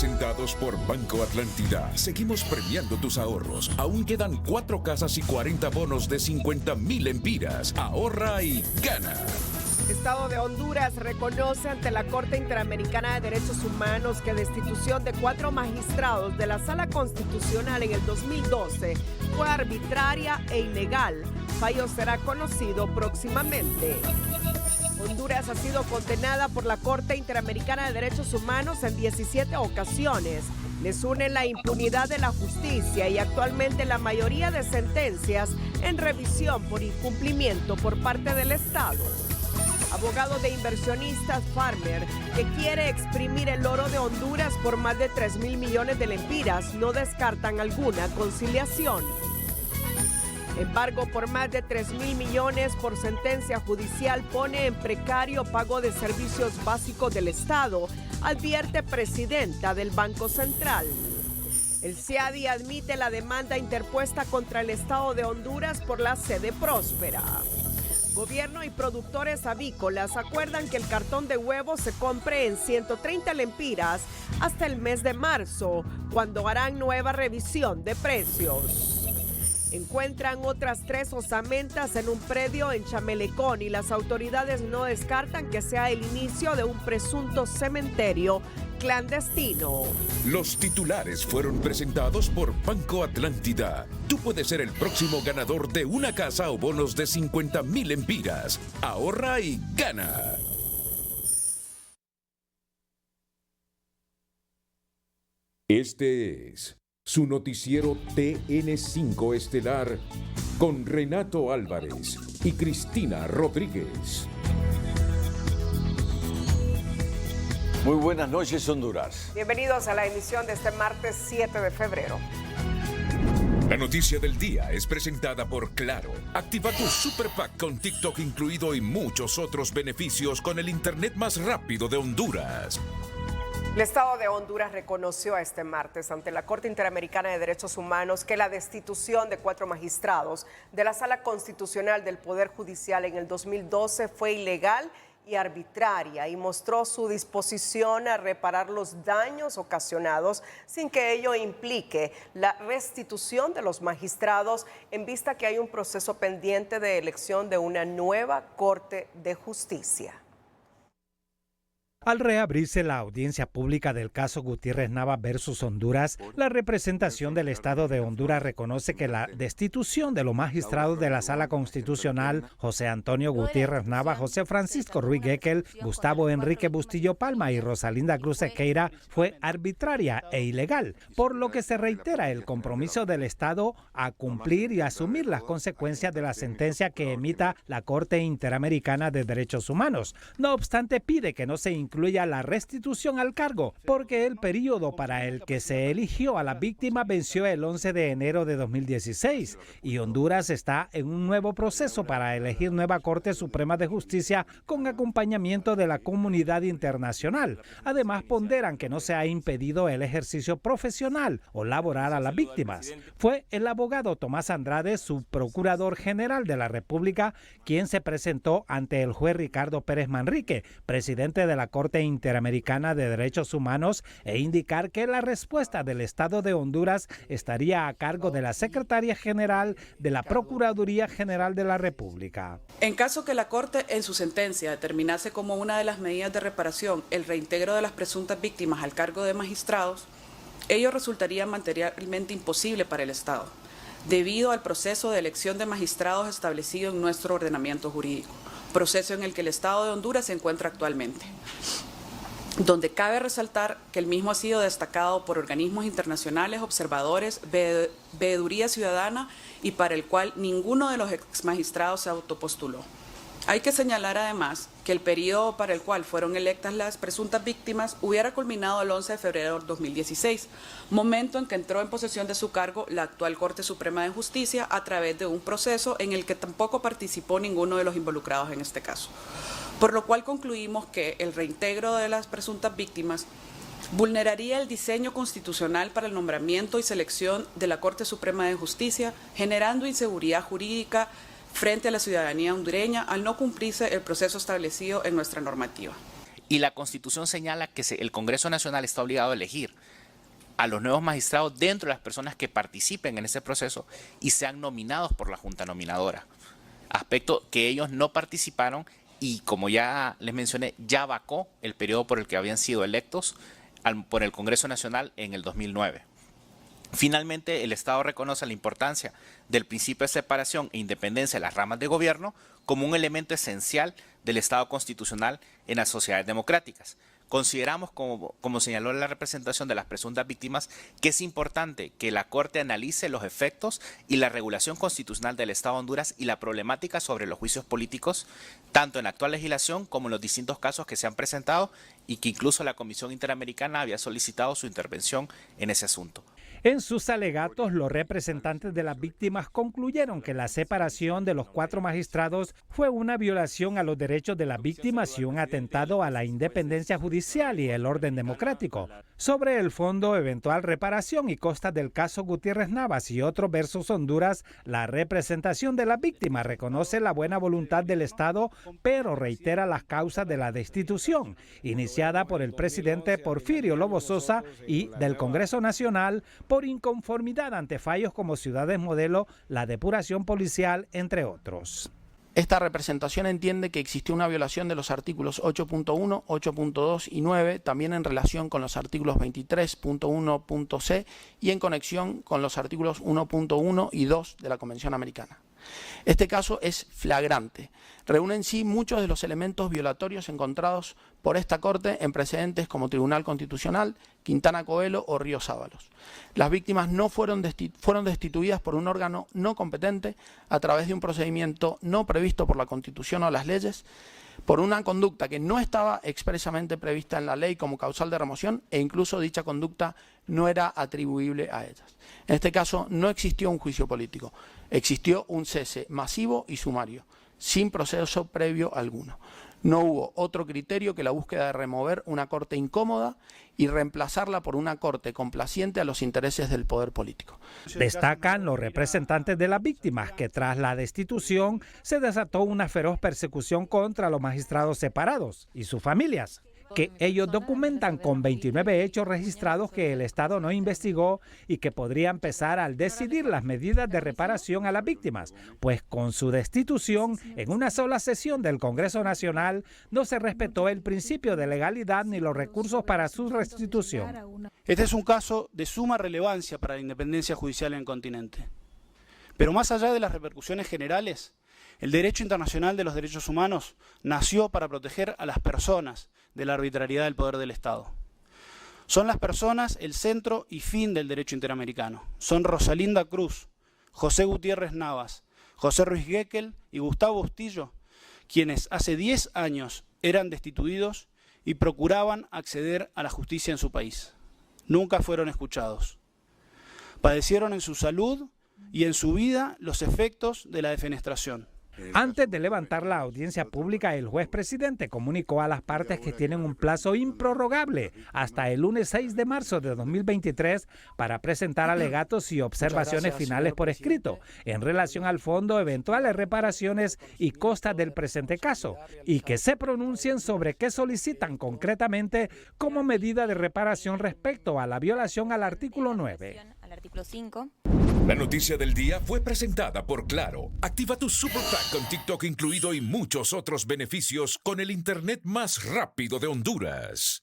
presentados por Banco Atlántida. Seguimos premiando tus ahorros. Aún quedan 4 casas y 40 bonos de 50.000 lempiras. Ahorra y gana. Estado de Honduras reconoce ante la Corte Interamericana de Derechos Humanos que destitución de 4 magistrados de la Sala Constitucional en el 2012 fue arbitraria e ilegal. Fallo será conocido próximamente. Honduras ha sido condenada por la Corte Interamericana de Derechos Humanos en 17 ocasiones. Les une la impunidad de la justicia y actualmente la mayoría de sentencias en revisión por incumplimiento por parte del Estado. Abogado de inversionistas Farmer, que quiere exprimir el oro de Honduras por más de 3.000 millones de lempiras, no descartan alguna conciliación. Embargo por más de 3.000 millones por sentencia judicial pone en precario pago de servicios básicos del Estado, advierte presidenta del Banco Central. El CIADI admite la demanda interpuesta contra el Estado de Honduras por la sede próspera. Gobierno y productores avícolas acuerdan que el cartón de huevos se compre en 130 lempiras hasta el mes de marzo, cuando harán nueva revisión de precios. Encuentran otras 3 osamentas en un predio en Chamelecón y las autoridades no descartan que sea el inicio de un presunto cementerio clandestino. Los titulares fueron presentados por Banco Atlántida. Tú puedes ser el próximo ganador de una casa o bonos de 50.000 lempiras. Ahorra y gana. Este es su noticiero TN5 Estelar con Renato Álvarez y Cristina Rodríguez. Muy buenas noches, Honduras. Bienvenidos a la emisión de este martes 7 de febrero. La noticia del día es presentada por Claro. Activa tu Super Pack con TikTok incluido y muchos otros beneficios con el internet más rápido de Honduras. El Estado de Honduras reconoció este martes ante la Corte Interamericana de Derechos Humanos que la destitución de 4 magistrados de la Sala Constitucional del Poder Judicial en el 2012 fue ilegal y arbitraria y mostró su disposición a reparar los daños ocasionados sin que ello implique la restitución de los magistrados en vista que hay un proceso pendiente de elección de una nueva Corte de Justicia. Al reabrirse la audiencia pública del caso Gutiérrez Nava versus Honduras, la representación del Estado de Honduras reconoce que la destitución de los magistrados de la Sala Constitucional, José Antonio Gutiérrez Nava, José Francisco Ruiz Gekel, Gustavo Enrique Bustillo Palma y Rosalinda Cruz Sequeira, fue arbitraria e ilegal, por lo que se reitera el compromiso del Estado a cumplir y asumir las consecuencias de la sentencia que emita la Corte Interamericana de Derechos Humanos. No obstante, pide que no se incluya la restitución al cargo, porque el periodo para el que se eligió a la víctima venció el 11 de enero de 2016 y Honduras está en un nuevo proceso para elegir nueva Corte Suprema de Justicia con acompañamiento de la comunidad internacional. Además, ponderan que no se ha impedido el ejercicio profesional o laboral a las víctimas. Fue el abogado Tomás Andrade, subprocurador general de la República, quien se presentó ante el juez Ricardo Pérez Manrique, presidente de la Corte Interamericana de Derechos Humanos, e indicar que la respuesta del Estado de Honduras estaría a cargo de la Secretaría General de la Procuraduría General de la República. En caso que la Corte en su sentencia determinase como una de las medidas de reparación el reintegro de las presuntas víctimas al cargo de magistrados, ello resultaría materialmente imposible para el Estado, debido al proceso de elección de magistrados establecido en nuestro ordenamiento jurídico, proceso en el que el Estado de Honduras se encuentra actualmente, donde cabe resaltar que el mismo ha sido destacado por organismos internacionales, observadores, veeduría ciudadana y para el cual ninguno de los exmagistrados se autopostuló. Hay que señalar además que el periodo para el cual fueron electas las presuntas víctimas hubiera culminado el 11 de febrero de 2016, momento en que entró en posesión de su cargo la actual Corte Suprema de Justicia a través de un proceso en el que tampoco participó ninguno de los involucrados en este caso. Por lo cual concluimos que el reintegro de las presuntas víctimas vulneraría el diseño constitucional para el nombramiento y selección de la Corte Suprema de Justicia, generando inseguridad jurídica frente a la ciudadanía hondureña al no cumplirse el proceso establecido en nuestra normativa. Y la Constitución señala que el Congreso Nacional está obligado a elegir a los nuevos magistrados dentro de las personas que participen en ese proceso y sean nominados por la Junta Nominadora. Aspecto que ellos no participaron y, como ya les mencioné, ya vacó el periodo por el que habían sido electos por el Congreso Nacional en el 2009. Finalmente, el Estado reconoce la importancia del principio de separación e independencia de las ramas de gobierno como un elemento esencial del Estado constitucional en las sociedades democráticas. Consideramos, como señaló la representación de las presuntas víctimas, que es importante que la Corte analice los efectos y la regulación constitucional del Estado de Honduras y la problemática sobre los juicios políticos, tanto en la actual legislación como en los distintos casos que se han presentado y que incluso la Comisión Interamericana había solicitado su intervención en ese asunto. En sus alegatos, los representantes de las víctimas concluyeron que la separación de los 4 magistrados fue una violación a los derechos de las víctimas y un atentado a la independencia judicial y el orden democrático. Sobre el fondo eventual reparación y costas del caso Gutiérrez Navas y otros versus Honduras, la representación de las víctimas reconoce la buena voluntad del Estado, pero reitera las causas de la destitución, iniciada por el presidente Porfirio Lobo Sosa y del Congreso Nacional, por inconformidad ante fallos como ciudades modelo, la depuración policial, entre otros. Esta representación entiende que existió una violación de los artículos 8.1, 8.2 y 9, también en relación con los artículos 23.1.c y en conexión con los artículos 1.1 y 2 de la Convención Americana. Este caso es flagrante. Reúne en sí muchos de los elementos violatorios encontrados por esta Corte en precedentes como Tribunal Constitucional, Quintana Coelho o Ríos Ábalos. Las víctimas no fueron destituidas por un órgano no competente a través de un procedimiento no previsto por la Constitución o las leyes, por una conducta que no estaba expresamente prevista en la ley como causal de remoción e incluso dicha conducta no era atribuible a ellas. En este caso no existió un juicio político, existió un cese masivo y sumario, sin proceso previo alguno. No hubo otro criterio que la búsqueda de remover una corte incómoda y reemplazarla por una corte complaciente a los intereses del poder político. Destacan los representantes de las víctimas que tras la destitución se desató una feroz persecución contra los magistrados separados y sus familias, que ellos documentan con 29 hechos registrados que el Estado no investigó y que podría empezar al decidir las medidas de reparación a las víctimas, pues con su destitución en una sola sesión del Congreso Nacional no se respetó el principio de legalidad ni los recursos para su restitución. Este es un caso de suma relevancia para la independencia judicial en el continente. Pero más allá de las repercusiones generales, el derecho internacional de los derechos humanos nació para proteger a las personas de la arbitrariedad del poder del Estado. Son las personas el centro y fin del derecho interamericano. Son Rosalinda Cruz, José Gutiérrez Navas, José Ruiz Gekel y Gustavo Bustillo, quienes hace 10 años eran destituidos y procuraban acceder a la justicia en su país. Nunca fueron escuchados. Padecieron en su salud y en su vida los efectos de la defenestración. Antes de levantar la audiencia pública, el juez presidente comunicó a las partes que tienen un plazo improrrogable hasta el lunes 6 de marzo de 2023 para presentar alegatos y observaciones finales por escrito en relación al fondo, eventuales reparaciones y costas del presente caso, y que se pronuncien sobre qué solicitan concretamente como medida de reparación respecto a la violación al artículo 9. Al artículo 5. La noticia del día fue presentada por Claro. Activa tu Super Pack con TikTok incluido y muchos otros beneficios con el internet más rápido de Honduras.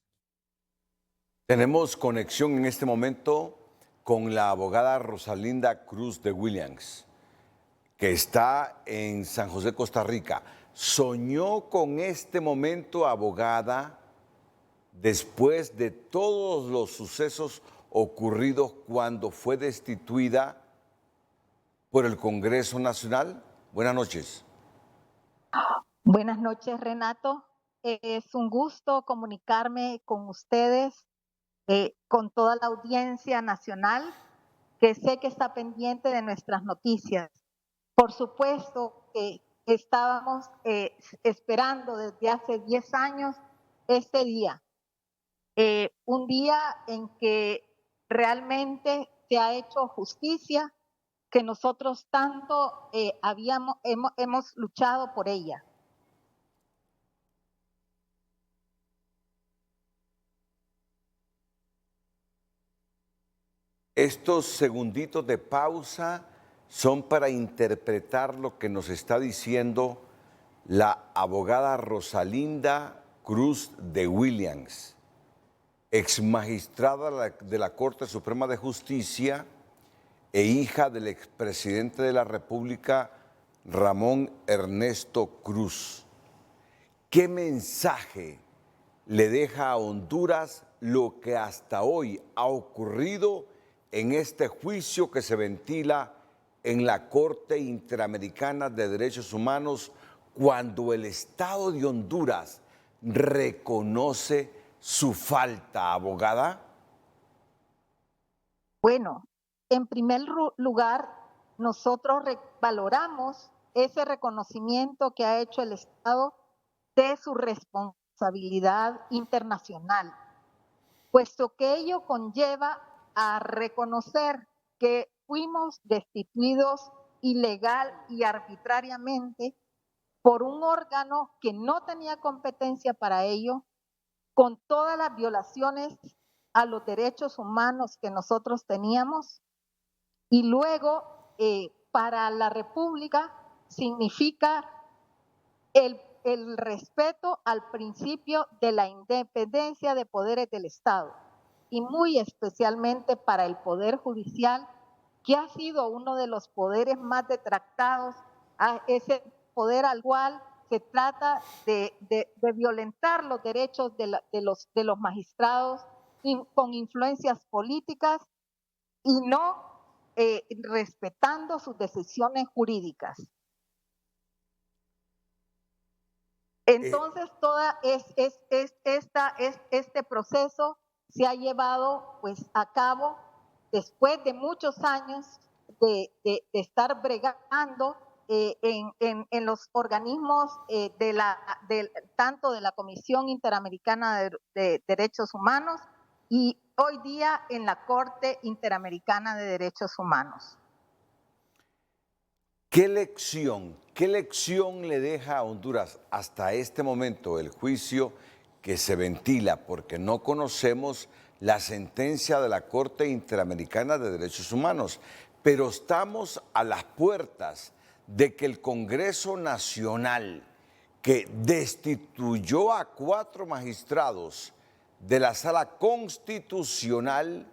Tenemos conexión en este momento con la abogada Rosalinda Cruz de Williams, que está en San José, Costa Rica. ¿Soñó con este momento, abogada, después de todos los sucesos ocurridos cuando fue destituida por el Congreso Nacional? Buenas noches. Buenas noches, Renato. Es un gusto comunicarme con ustedes, con toda la audiencia nacional, que sé que está pendiente de nuestras noticias. Por supuesto que estábamos esperando desde hace 10 años este día. Un día en que realmente se ha hecho justicia, que nosotros tanto hemos luchado por ella. Estos segunditos de pausa son para interpretar lo que nos está diciendo la abogada Rosalinda Cruz de Williams, ex magistrada de la Corte Suprema de Justicia e hija del expresidente de la República, Ramón Ernesto Cruz. ¿Qué mensaje le deja a Honduras lo que hasta hoy ha ocurrido en este juicio que se ventila en la Corte Interamericana de Derechos Humanos cuando el Estado de Honduras reconoce su falta, abogada? Bueno, en primer lugar, nosotros valoramos ese reconocimiento que ha hecho el Estado de su responsabilidad internacional, puesto que ello conlleva a reconocer que fuimos destituidos ilegal y arbitrariamente por un órgano que no tenía competencia para ello, con todas las violaciones a los derechos humanos que nosotros teníamos, y luego para la República significa el respeto al principio de la independencia de poderes del Estado, y muy especialmente para el Poder Judicial, que ha sido uno de los poderes más detractados, a ese poder al cual se trata de violentar los derechos de los magistrados con influencias políticas y no respetando sus decisiones jurídicas. Entonces, este proceso se ha llevado pues a cabo después de muchos años de estar bregando en los organismos tanto de la Comisión Interamericana de Derechos Humanos y hoy día en la Corte Interamericana de Derechos Humanos. ¿Qué lección le deja a Honduras hasta este momento el juicio que se ventila? Porque no conocemos la sentencia de la Corte Interamericana de Derechos Humanos, pero estamos a las puertas de que el Congreso Nacional, que destituyó a 4 magistrados de la Sala Constitucional,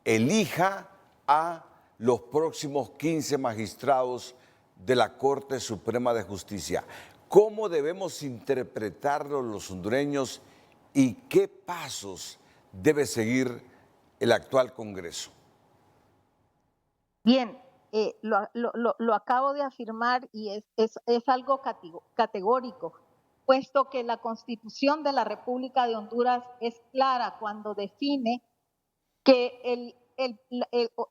elija a los próximos 15 magistrados de la Corte Suprema de Justicia. ¿Cómo debemos interpretarlo los hondureños y qué pasos debe seguir el actual Congreso? Bien, lo acabo de afirmar y es algo categórico, puesto que la Constitución de la República de Honduras es clara cuando define que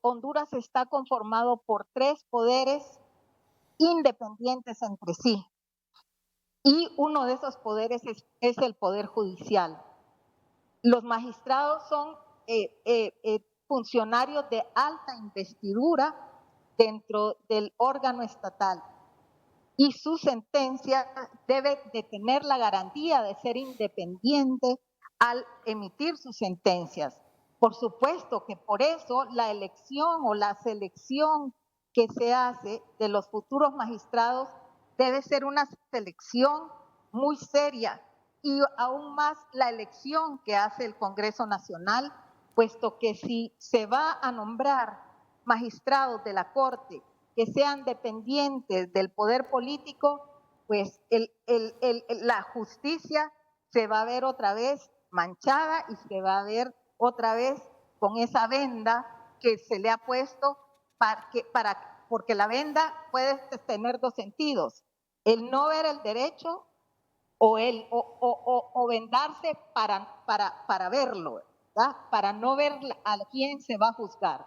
Honduras está conformado por 3 poderes independientes entre sí, y uno de esos poderes es el Poder Judicial. Los magistrados son funcionarios de alta investidura dentro del órgano estatal, y su sentencia debe de tener la garantía de ser independiente al emitir sus sentencias. Por supuesto que por eso la elección o la selección que se hace de los futuros magistrados debe ser una selección muy seria, y aún más la elección que hace el Congreso Nacional, puesto que si se va a nombrar magistrados de la Corte que sean dependientes del poder político, pues la justicia se va a ver otra vez manchada y se va a ver otra vez con esa venda que se le ha puesto, porque la venda puede tener 2 sentidos: el no ver el derecho o vendarse para verlo, ¿verdad? Para no ver a quién se va a juzgar.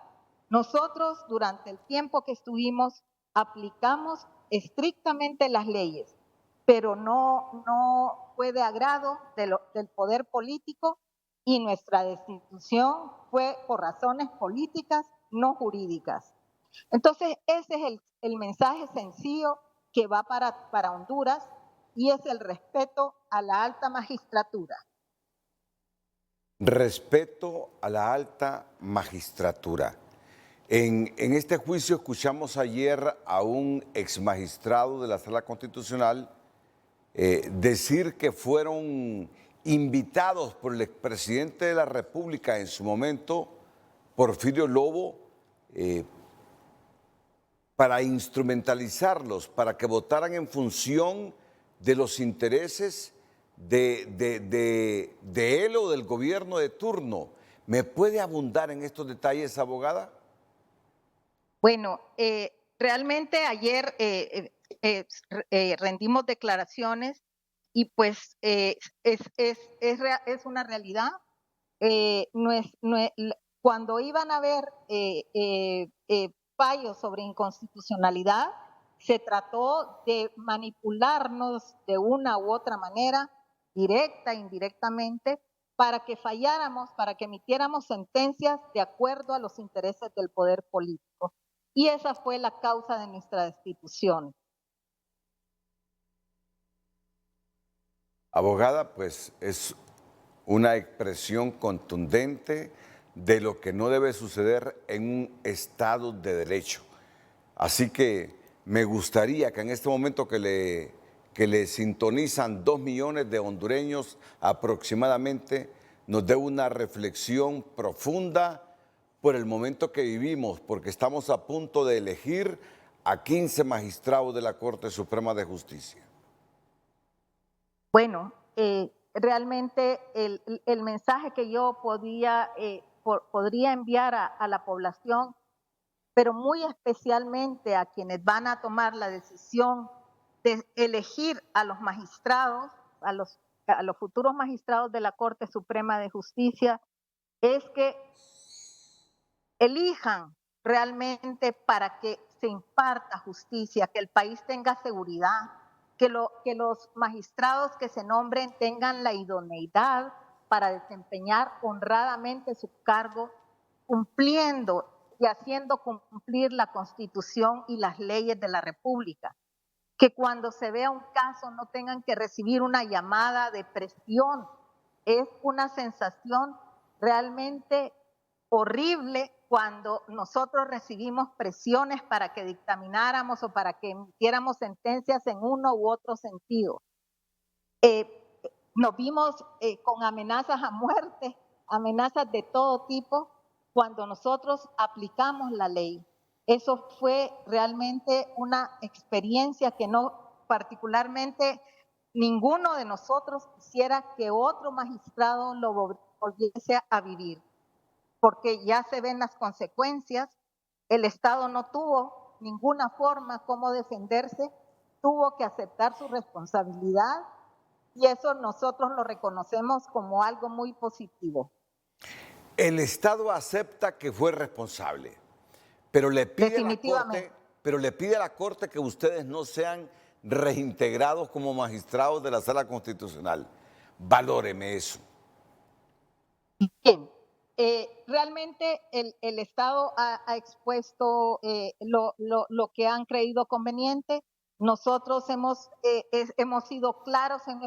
Nosotros, durante el tiempo que estuvimos, aplicamos estrictamente las leyes, pero no fue de agrado del poder político, y nuestra destitución fue por razones políticas, no jurídicas. Entonces, ese es el mensaje sencillo que va para Honduras, y es el respeto a la alta magistratura. respeto a la alta magistratura. En este juicio escuchamos ayer a un exmagistrado de la Sala Constitucional decir que fueron invitados por el expresidente de la República en su momento, Porfirio Lobo, para instrumentalizarlos, para que votaran en función de los intereses de él o del gobierno de turno. ¿Me puede abundar en estos detalles, abogada? Bueno, realmente ayer rendimos declaraciones y pues es una realidad. Cuando iban a haber fallos sobre inconstitucionalidad, se trató de manipularnos de una u otra manera, directa e indirectamente, para que falláramos, para que emitiéramos sentencias de acuerdo a los intereses del poder político. Y esa fue la causa de nuestra destitución. Abogada, pues es una expresión contundente de lo que no debe suceder en un Estado de Derecho. Así que me gustaría que en este momento que le sintonizan 2 millones de hondureños aproximadamente, nos dé una reflexión profunda por el momento que vivimos, porque estamos a punto de elegir a 15 magistrados de la Corte Suprema de Justicia. Bueno, realmente el mensaje que yo podría enviar a la población, pero muy especialmente a quienes van a tomar la decisión de elegir a los magistrados, a los futuros magistrados de la Corte Suprema de Justicia, es que elijan realmente para que se imparta justicia, que el país tenga seguridad, que los magistrados que se nombren tengan la idoneidad para desempeñar honradamente su cargo, cumpliendo y haciendo cumplir la Constitución y las leyes de la República. Que cuando se vea un caso no tengan que recibir una llamada de presión. Es una sensación realmente horrible cuando nosotros recibimos presiones para que dictamináramos o para que emitiéramos sentencias en uno u otro sentido. Nos vimos con amenazas a muerte, amenazas de todo tipo, cuando nosotros aplicamos la ley. Eso fue realmente una experiencia que no, particularmente, ninguno de nosotros quisiera que otro magistrado lo volviese a vivir, porque ya se ven las consecuencias. El Estado no tuvo ninguna forma como defenderse, tuvo que aceptar su responsabilidad y eso nosotros lo reconocemos como algo muy positivo. El Estado acepta que fue responsable, pero le pide a la Corte que ustedes no sean reintegrados como magistrados de la Sala Constitucional. Valóreme eso. Bien. Realmente el Estado ha expuesto lo que han creído conveniente. Nosotros hemos sido claros en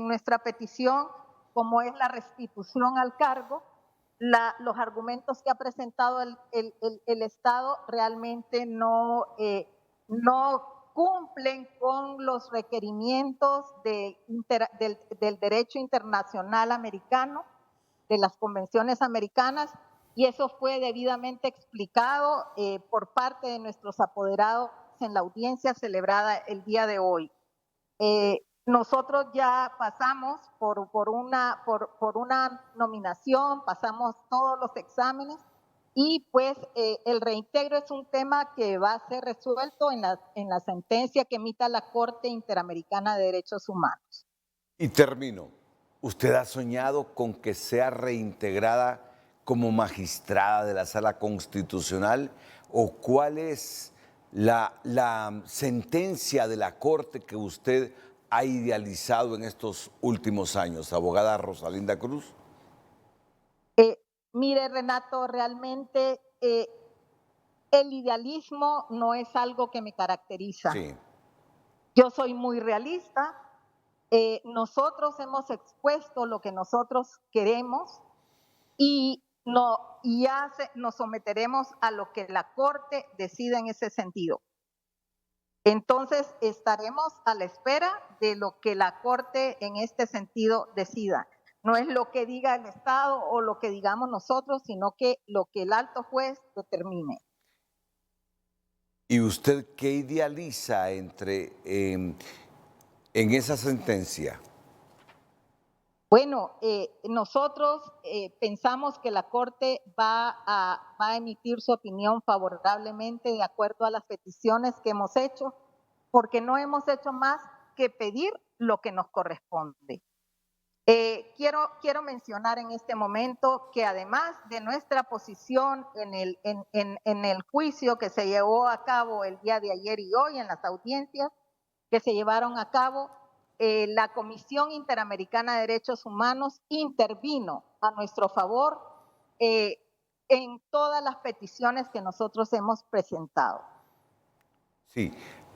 nuestra petición, como es la restitución al cargo. Los argumentos que ha presentado el Estado realmente no cumplen con los requerimientos del derecho internacional americano, de las convenciones americanas, y eso fue debidamente explicado por parte de nuestros apoderados en la audiencia celebrada el día de hoy. Nosotros ya pasamos por una nominación, pasamos todos los exámenes y pues el reintegro es un tema que va a ser resuelto en la sentencia que emita la Corte Interamericana de Derechos Humanos. Y termino. ¿Usted ha soñado con que sea reintegrada como magistrada de la Sala Constitucional? ¿O cuál es la sentencia de la Corte que usted ha idealizado en estos últimos años, abogada Rosalinda Cruz? Mire, Renato, realmente el idealismo no es algo que me caracteriza. Sí. Yo soy muy realista. nosotros hemos expuesto lo que nosotros queremos y nos someteremos a lo que la Corte decida en ese sentido. Entonces, estaremos a la espera de lo que la Corte en este sentido decida. No es lo que diga el Estado o lo que digamos nosotros, sino que lo que el alto juez determine. ¿Y usted qué idealiza en esa sentencia? Bueno, nosotros pensamos que la Corte va a emitir su opinión favorablemente de acuerdo a las peticiones que hemos hecho, porque no hemos hecho más que pedir lo que nos corresponde. Quiero mencionar en este momento que además de nuestra posición en el juicio que se llevó a cabo el día de ayer y hoy, en las audiencias que se llevaron a cabo, la Comisión Interamericana de Derechos Humanos intervino a nuestro favor en todas las peticiones que nosotros hemos presentado. Sí,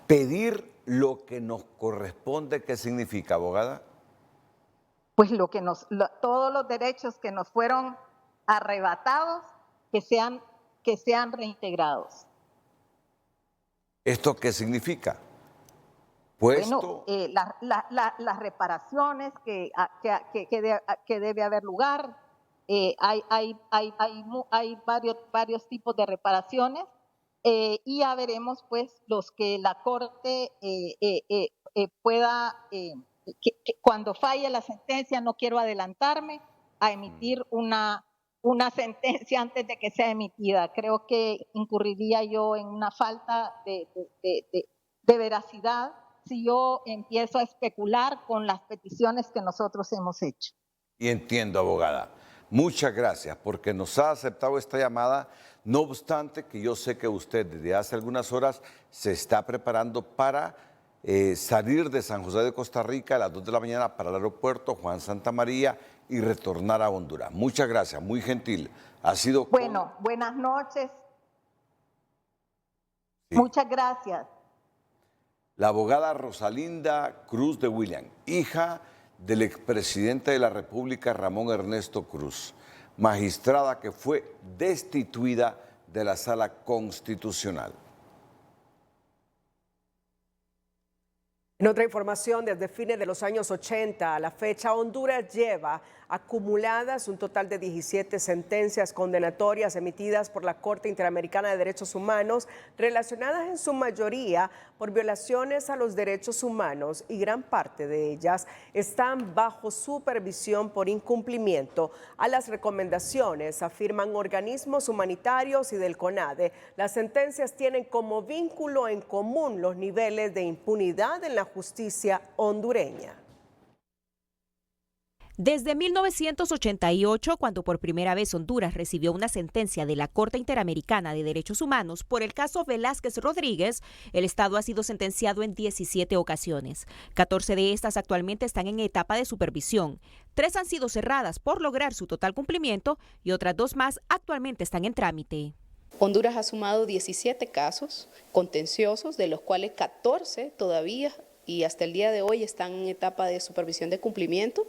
pedir lo que nos corresponde, ¿qué significa, abogada? Pues todos los derechos que nos fueron arrebatados, que sean reintegrados. ¿Esto qué significa? Bueno, las reparaciones que debe haber lugar, hay varios tipos de reparaciones y ya veremos pues los que la Corte pueda, cuando falle la sentencia, no quiero adelantarme a emitir una sentencia antes de que sea emitida. Creo que incurriría yo en una falta de veracidad si yo empiezo a especular con las peticiones que nosotros hemos hecho. Y entiendo, abogada. Muchas gracias porque nos ha aceptado esta llamada, no obstante que yo sé que usted desde hace algunas horas se está preparando para salir de San José de Costa Rica a las 2 de la mañana para el aeropuerto Juan Santamaría y retornar a Honduras. Muchas gracias, muy gentil. Ha sido... Bueno, buenas noches. Sí. Muchas gracias. La abogada Rosalinda Cruz de Williams, hija del expresidente de la República, Ramón Ernesto Cruz, magistrada que fue destituida de la Sala Constitucional. En otra información, desde fines de los años 80 a la fecha, Honduras lleva acumuladas un total de 17 sentencias condenatorias emitidas por la Corte Interamericana de Derechos Humanos, relacionadas en su mayoría por violaciones a los derechos humanos, y gran parte de ellas están bajo supervisión por incumplimiento a las recomendaciones, afirman organismos humanitarios y del CONADE. Las sentencias tienen como vínculo en común los niveles de impunidad en la justicia hondureña. Desde 1988, cuando por primera vez Honduras recibió una sentencia de la Corte Interamericana de Derechos Humanos por el caso Velázquez Rodríguez, el Estado ha sido sentenciado en 17 ocasiones. 14 de estas actualmente están en etapa de supervisión. 3 han sido cerradas por lograr su total cumplimiento y otras 2 más actualmente están en trámite. Honduras ha sumado 17 casos contenciosos, de los cuales 14 todavía y hasta el día de hoy están en etapa de supervisión de cumplimiento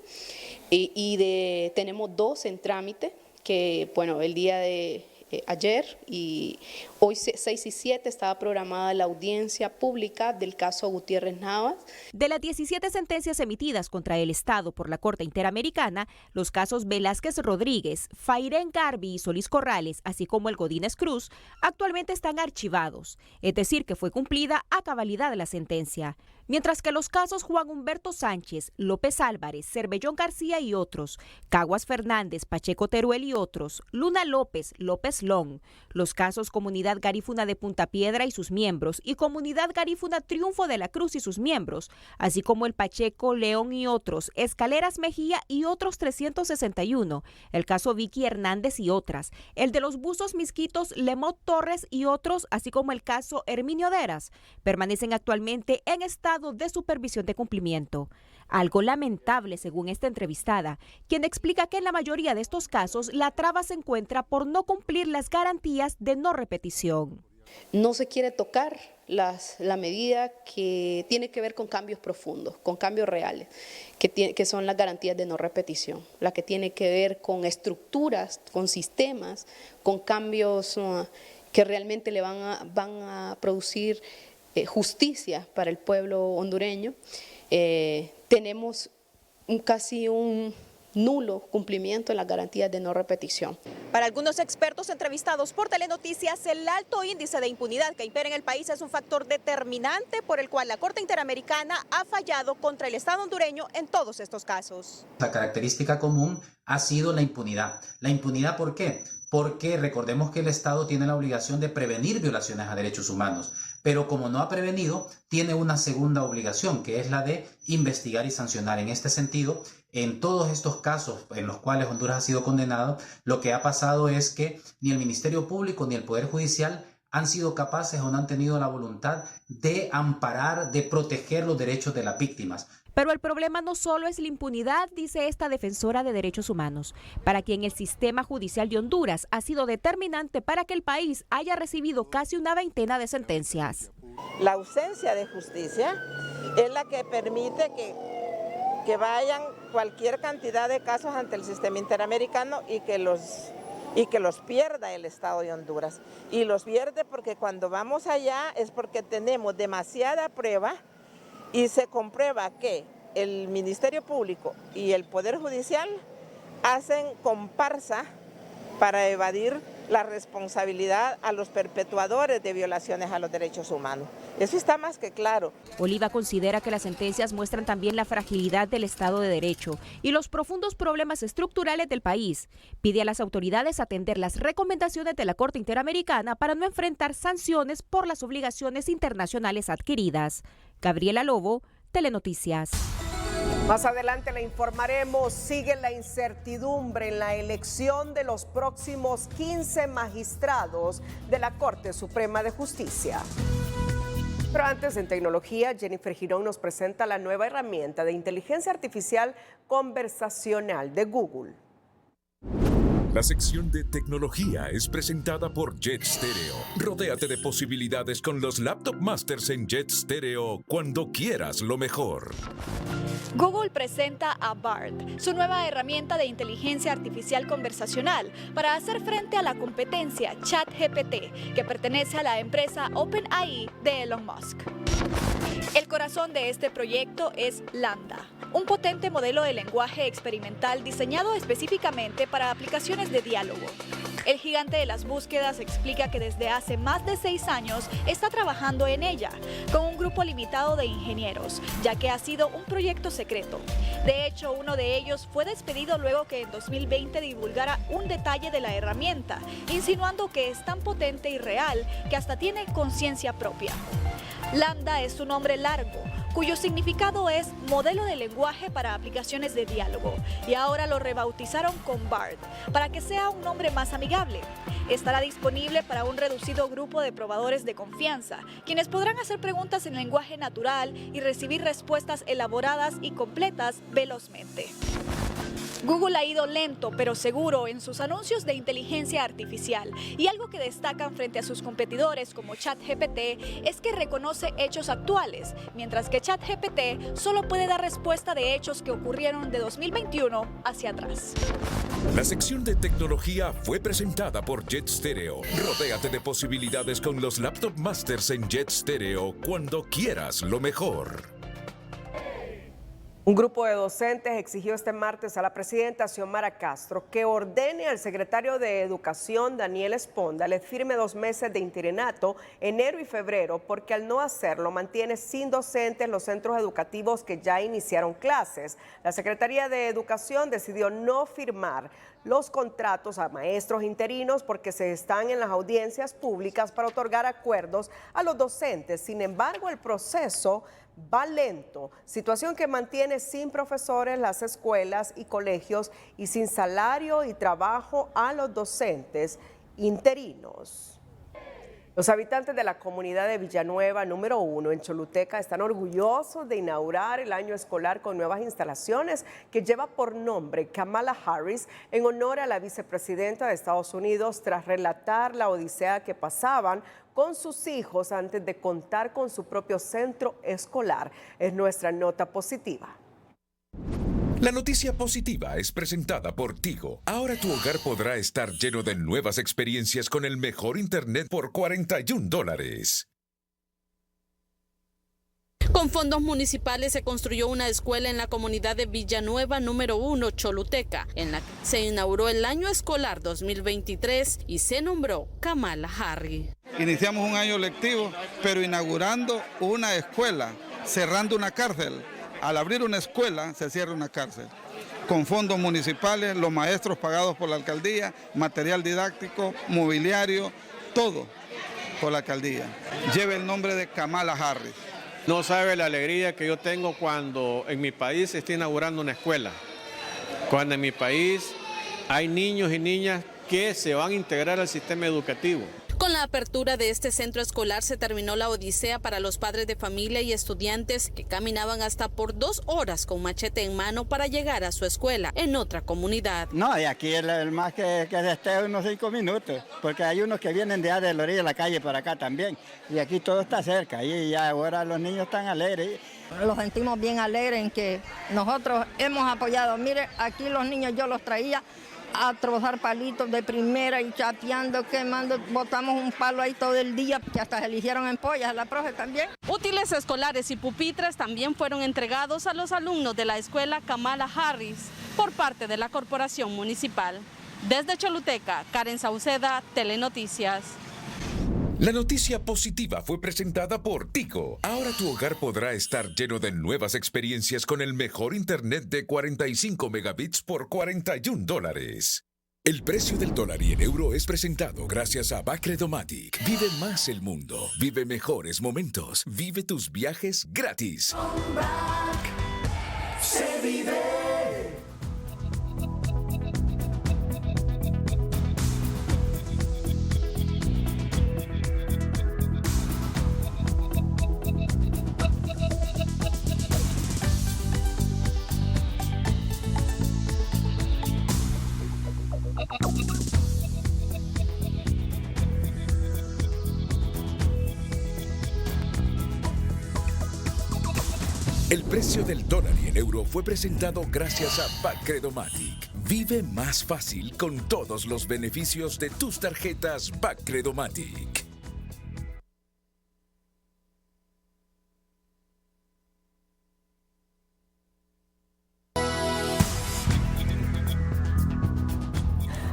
tenemos 2 en trámite que, bueno, el día de ayer y hoy 6 y 7 estaba programada la audiencia pública del caso Gutiérrez Navas. De las 17 sentencias emitidas contra el Estado por la Corte Interamericana, los casos Velázquez Rodríguez, Fairén Garbi y Solís Corrales, así como el Godínez Cruz, actualmente están archivados, es decir, que fue cumplida a cabalidad la sentencia. Mientras que los casos Juan Humberto Sánchez, López Álvarez, Cervellón García y otros, Caguas Fernández, Pacheco Teruel y otros, Luna López, López Long, los casos Comunidad Garífuna de Punta Piedra y sus miembros y Comunidad Garífuna Triunfo de la Cruz y sus miembros, así como el Pacheco León y otros, Escaleras Mejía y otros 361, el caso Vicky Hernández y otras, el de los buzos Misquitos, Lemot Torres y otros, así como el caso Herminio Deras, permanecen actualmente en estado de supervisión de cumplimiento. Algo lamentable según esta entrevistada, quien explica que en la mayoría de estos casos la traba se encuentra por no cumplir las garantías de no repetición. No se quiere tocar la medida que tiene que ver con cambios profundos, con cambios reales, que son las garantías de no repetición, la que tiene que ver con estructuras, con sistemas, con cambios que realmente le van a producir justicia para el pueblo hondureño. Tenemos casi un nulo cumplimiento en las garantías de no repetición. Para algunos expertos entrevistados por Telenoticias, el alto índice de impunidad que impera en el país es un factor determinante por el cual la Corte Interamericana ha fallado contra el Estado hondureño en todos estos casos. La característica común ha sido la impunidad. ¿La impunidad por qué? Porque recordemos que el Estado tiene la obligación de prevenir violaciones a derechos humanos, pero como no ha prevenido, tiene una segunda obligación, que es la de investigar y sancionar. En este sentido, en todos estos casos en los cuales Honduras ha sido condenado, lo que ha pasado es que ni el Ministerio Público ni el Poder Judicial han sido capaces o no han tenido la voluntad de amparar, de proteger los derechos de las víctimas. Pero el problema no solo es la impunidad, dice esta defensora de derechos humanos, para quien el sistema judicial de Honduras ha sido determinante para que el país haya recibido casi una veintena de sentencias. La ausencia de justicia es la que permite que vayan cualquier cantidad de casos ante el sistema interamericano y que los pierda el Estado de Honduras. Y los pierde porque cuando vamos allá es porque tenemos demasiada prueba y se comprueba que el Ministerio Público y el Poder Judicial hacen comparsa para evadir la responsabilidad a los perpetuadores de violaciones a los derechos humanos. Eso está más que claro. Oliva considera que las sentencias muestran también la fragilidad del Estado de Derecho y los profundos problemas estructurales del país. Pide a las autoridades atender las recomendaciones de la Corte Interamericana para no enfrentar sanciones por las obligaciones internacionales adquiridas. Gabriela Lobo, Telenoticias. Más adelante le informaremos, sigue la incertidumbre en la elección de los próximos 15 magistrados de la Corte Suprema de Justicia. Pero antes, en tecnología, Jennifer Girón nos presenta la nueva herramienta de inteligencia artificial conversacional de Google. La sección de tecnología es presentada por Jet Stereo. Rodéate de posibilidades con los Laptop Masters en Jet Stereo cuando quieras lo mejor. Google presenta a Bard, su nueva herramienta de inteligencia artificial conversacional para hacer frente a la competencia ChatGPT, que pertenece a la empresa OpenAI de Elon Musk. El corazón de este proyecto es LaMDA, un potente modelo de lenguaje experimental diseñado específicamente para aplicaciones de diálogo. El gigante de las búsquedas explica que desde hace más de 6 años está trabajando en ella, con un grupo limitado de ingenieros, ya que ha sido un proyecto secreto. De hecho, uno de ellos fue despedido luego que en 2020 divulgara un detalle de la herramienta, insinuando que es tan potente y real que hasta tiene conciencia propia. LaMDA es un nombre largo, cuyo significado es modelo de lenguaje para aplicaciones de diálogo, y ahora lo rebautizaron con Bard, para que sea un nombre más amigable. Estará disponible para un reducido grupo de probadores de confianza, quienes podrán hacer preguntas en lenguaje natural y recibir respuestas elaboradas y completas velozmente. Google ha ido lento pero seguro en sus anuncios de inteligencia artificial, y algo que destacan frente a sus competidores como ChatGPT es que reconoce hechos actuales, mientras que ChatGPT solo puede dar respuesta de hechos que ocurrieron de 2021 hacia atrás. La sección de tecnología fue presentada por Jet Stereo. Rodéate de posibilidades con los Laptop Masters en Jet Stereo cuando quieras lo mejor. Un grupo de docentes exigió este martes a la presidenta Xiomara Castro que ordene al secretario de Educación, Daniel Esponda, le firme 2 meses de interinato, enero y febrero, porque al no hacerlo mantiene sin docentes los centros educativos que ya iniciaron clases. La Secretaría de Educación decidió no firmar los contratos a maestros interinos porque se están en las audiencias públicas para otorgar acuerdos a los docentes. Sin embargo, el proceso va lento, situación que mantiene sin profesores las escuelas y colegios y sin salario y trabajo a los docentes interinos. Los habitantes de la comunidad de Villanueva número 1 en Choluteca están orgullosos de inaugurar el año escolar con nuevas instalaciones que lleva por nombre Kamala Harris en honor a la vicepresidenta de Estados Unidos tras relatar la odisea que pasaban con sus hijos antes de contar con su propio centro escolar. Es nuestra nota positiva. La noticia positiva es presentada por Tigo. Ahora tu hogar podrá estar lleno de nuevas experiencias con el mejor internet por $41. Con fondos municipales se construyó una escuela en la comunidad de Villanueva número 1, Choluteca, en la que se inauguró el año escolar 2023 y se nombró Kamala Harris. Iniciamos un año lectivo, pero inaugurando una escuela, cerrando una cárcel. Al abrir una escuela, se cierra una cárcel. Con fondos municipales, los maestros pagados por la alcaldía, material didáctico, mobiliario, todo por la alcaldía. Lleva el nombre de Kamala Harris. No sabe la alegría que yo tengo cuando en mi país se está inaugurando una escuela. Cuando en mi país hay niños y niñas que se van a integrar al sistema educativo. Con la apertura de este centro escolar se terminó la odisea para los padres de familia y estudiantes que caminaban hasta por 2 horas con machete en mano para llegar a su escuela en otra comunidad. No, y aquí el más que se esté unos 5 minutos, porque hay unos que vienen de la orilla de la calle para acá también, y aquí todo está cerca, y ya ahora los niños están alegres. Los sentimos bien alegres en que nosotros hemos apoyado. Mire, aquí los niños yo los traía a trozar palitos de primera y chapeando, quemando, botamos un palo ahí todo el día, que hasta se le hicieron empollas a la profe también. Útiles escolares y pupitres también fueron entregados a los alumnos de la escuela Kamala Harris por parte de la corporación municipal. Desde Choluteca, Karen Sauceda, Telenoticias. La noticia positiva fue presentada por Tigo. Ahora tu hogar podrá estar lleno de nuevas experiencias con el mejor internet de 45 megabits por $41. El precio del dólar y el euro es presentado gracias a Bacredomatic. Vive más el mundo, vive mejores momentos, vive tus viajes gratis. Se vive. El precio del dólar y el euro fue presentado gracias a Bacredomatic. Vive más fácil con todos los beneficios de tus tarjetas Bacredomatic.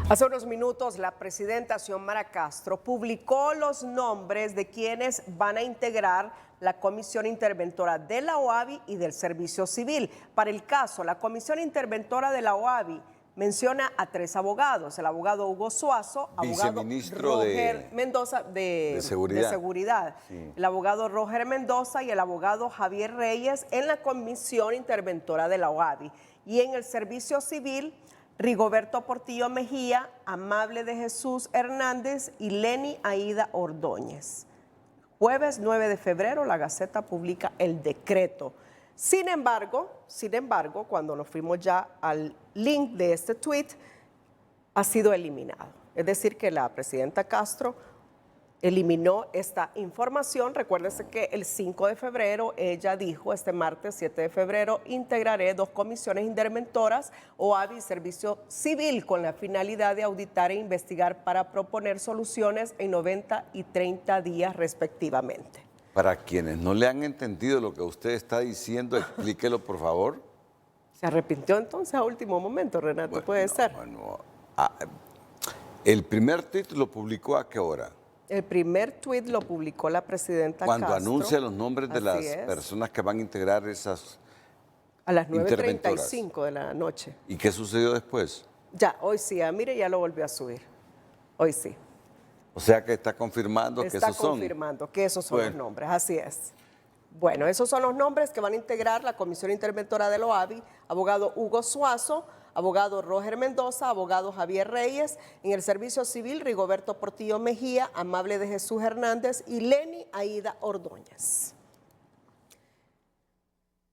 Hace unos minutos, la presidenta Xiomara Castro publicó los nombres de quienes van a integrar la Comisión Interventora de la OAVI y del Servicio Civil. Para el caso, la Comisión Interventora de la OAVI menciona a 3 abogados: el abogado Hugo Suazo, abogado Roger Mendoza de Seguridad, sí, el abogado Roger Mendoza y el abogado Javier Reyes en la Comisión Interventora de la OAVI. Y en el Servicio Civil, Rigoberto Portillo Mejía, Amable de Jesús Hernández y Leni Aida Ordóñez. Jueves 9 de febrero, la Gaceta publica el decreto. Sin embargo, cuando nos fuimos ya al link de este tweet, ha sido eliminado. Es decir, que la presidenta Castro eliminó esta información. Recuérdense que el 5 de febrero ella dijo: este martes 7 de febrero integraré 2 comisiones interventoras, OAVI y Servicio Civil, con la finalidad de auditar e investigar para proponer soluciones en 90 y 30 días respectivamente. Para quienes no le han entendido lo que usted está diciendo, explíquelo por favor. ¿Se arrepintió entonces a último momento, Renato? Bueno, puede ser. Bueno, el primer tuit lo publicó ¿a qué hora? El primer tuit lo publicó la presidenta Castro. Cuando anuncia los nombres de las personas que van a integrar esas a las 9:35 de la noche. ¿Y qué sucedió después? Ya, hoy sí, mire, ya lo volvió a subir. Hoy sí. O sea que está confirmando que esos son. Está confirmando que esos son los nombres, así es. Bueno, esos son los nombres que van a integrar la Comisión Interventora de la OAVI: abogado Hugo Suazo, abogado Roger Mendoza, abogado Javier Reyes, en el servicio civil Rigoberto Portillo Mejía, Amable de Jesús Hernández y Leni Aida Ordóñez.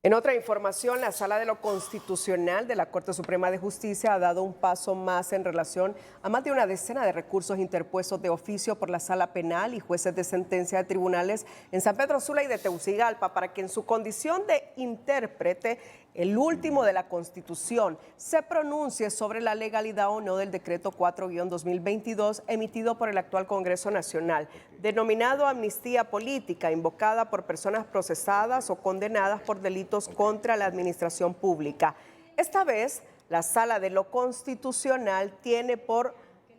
En otra información, la Sala de lo Constitucional de la Corte Suprema de Justicia ha dado un paso más en relación a más de una decena de recursos interpuestos de oficio por la Sala Penal y jueces de sentencia de tribunales en San Pedro Sula y de Tegucigalpa para que en su condición de intérprete, el último de la Constitución, se pronuncie sobre la legalidad o no del decreto 4-2022 emitido por el actual Congreso Nacional, denominado amnistía política, invocada por personas procesadas o condenadas por delitos contra la administración pública. Esta vez, la Sala de lo Constitucional tiene por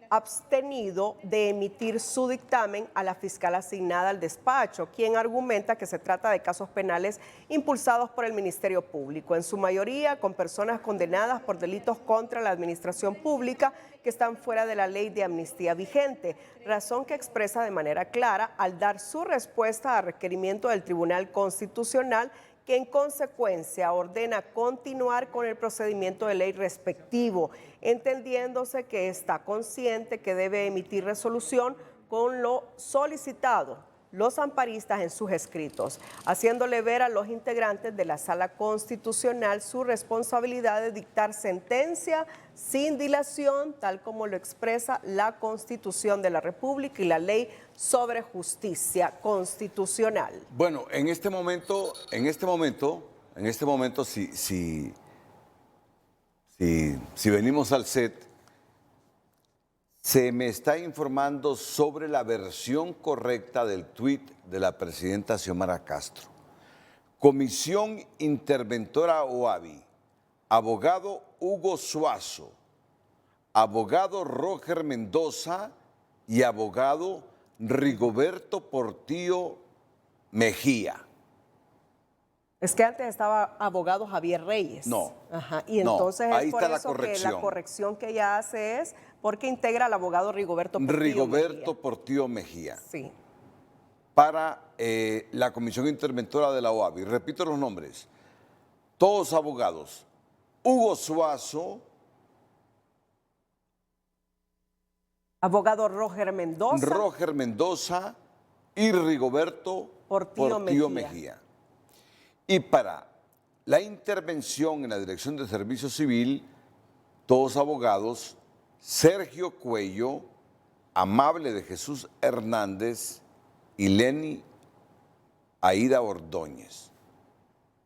abstenido de emitir su dictamen a la fiscal asignada al despacho, quien argumenta que se trata de casos penales impulsados por el Ministerio Público, en su mayoría con personas condenadas por delitos contra la administración pública que están fuera de la ley de amnistía vigente, razón que expresa de manera clara al dar su respuesta a requerimiento del Tribunal Constitucional, que en consecuencia ordena continuar con el procedimiento de ley respectivo, entendiéndose que está consciente que debe emitir resolución con lo solicitado los amparistas en sus escritos, haciéndole ver a los integrantes de la Sala Constitucional su responsabilidad de dictar sentencia sin dilación, tal como lo expresa la Constitución de la República y la Ley sobre Justicia Constitucional. Bueno, en este momento, si venimos al set, se me está informando sobre la versión correcta del tuit de la presidenta Xiomara Castro. Comisión Interventora OAVI, abogado Hugo Suazo, abogado Roger Mendoza y abogado Rigoberto Portillo Mejía. Es que antes estaba abogado Javier Reyes. No. Ajá. Y entonces ahí es por está eso que la corrección que ella hace es porque integra al abogado Rigoberto Portillo Mejía. Sí. Para la Comisión Interventora de la OAVI. Repito los nombres. Todos abogados. Hugo Suazo. Abogado Roger Mendoza y Rigoberto Portillo Mejía. Y para la intervención en la Dirección de Servicio Civil, todos abogados, Sergio Cuello, Amable de Jesús Hernández y Leni Aida Ordóñez.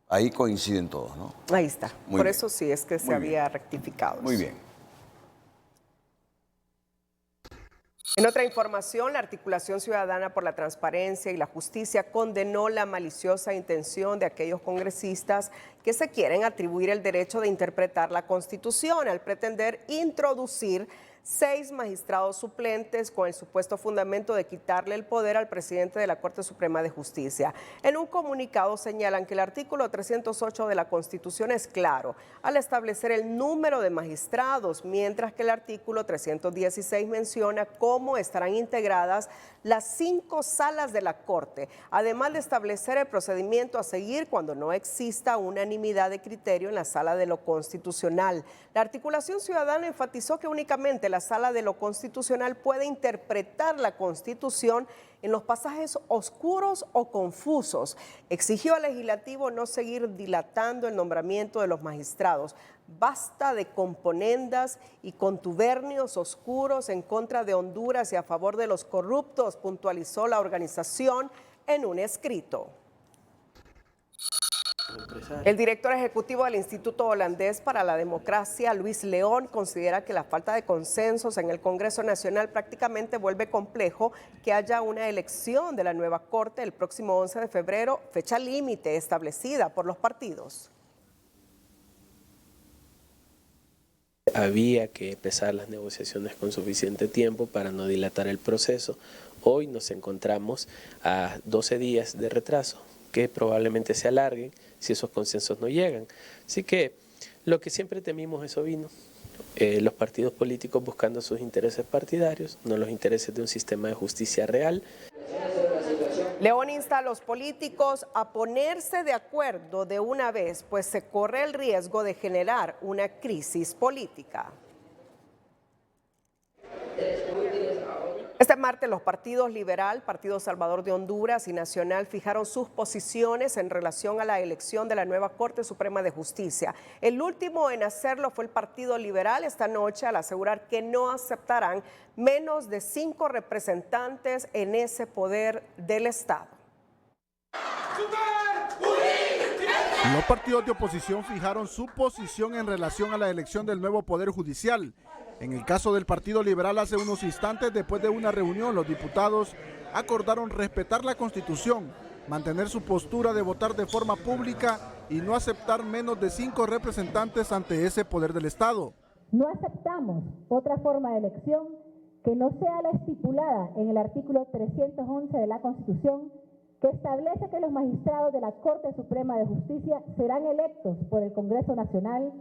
Ahí coinciden todos, ¿no? Ahí está. Muy Por bien. eso sí es que se había rectificado. Muy bien. En otra información, la Articulación Ciudadana por la Transparencia y la Justicia condenó la maliciosa intención de aquellos congresistas que se quieren atribuir el derecho de interpretar la Constitución al pretender introducir 6 magistrados suplentes con el supuesto fundamento de quitarle el poder al presidente de la Corte Suprema de Justicia. En un comunicado señalan que el artículo 308 de la Constitución es claro al establecer el número de magistrados, mientras que el artículo 316 menciona cómo estarán integradas las 5 salas de la Corte, además de establecer el procedimiento a seguir cuando no exista unanimidad de criterio en la Sala de lo Constitucional. La Articulación Ciudadana enfatizó que únicamente la Sala de lo Constitucional puede interpretar la Constitución en los pasajes oscuros o confusos. Exigió al legislativo no seguir dilatando el nombramiento de los magistrados. Basta de componendas y contubernios oscuros en contra de Honduras y a favor de los corruptos, puntualizó la organización en un escrito. El director ejecutivo del Instituto Holandés para la Democracia, Luis León, considera que la falta de consensos en el Congreso Nacional prácticamente vuelve complejo que haya una elección de la nueva Corte el próximo 11 de febrero, fecha límite establecida por los partidos. Había que empezar las negociaciones con suficiente tiempo para no dilatar el proceso. Hoy nos encontramos a 12 días de retraso, que probablemente se alarguen si esos consensos no llegan. Así que lo que siempre temimos, eso vino. Los partidos políticos buscando sus intereses partidarios, no los intereses de un sistema de justicia real. León insta a los políticos a ponerse de acuerdo de una vez, pues se corre el riesgo de generar una crisis política. Este martes los partidos Liberal, Partido Salvador de Honduras y Nacional fijaron sus posiciones en relación a la elección de la nueva Corte Suprema de Justicia. El último en hacerlo fue el Partido Liberal esta noche al asegurar que no aceptarán menos de 5 representantes en ese poder del Estado. Los partidos de oposición fijaron su posición en relación a la elección del nuevo Poder Judicial. En el caso del Partido Liberal, hace unos instantes, después de una reunión, los diputados acordaron respetar la Constitución, mantener su postura de votar de forma pública y no aceptar menos de 5 representantes ante ese poder del Estado. No aceptamos otra forma de elección que no sea la estipulada en el artículo 311 de la Constitución, que establece que los magistrados de la Corte Suprema de Justicia serán electos por el Congreso Nacional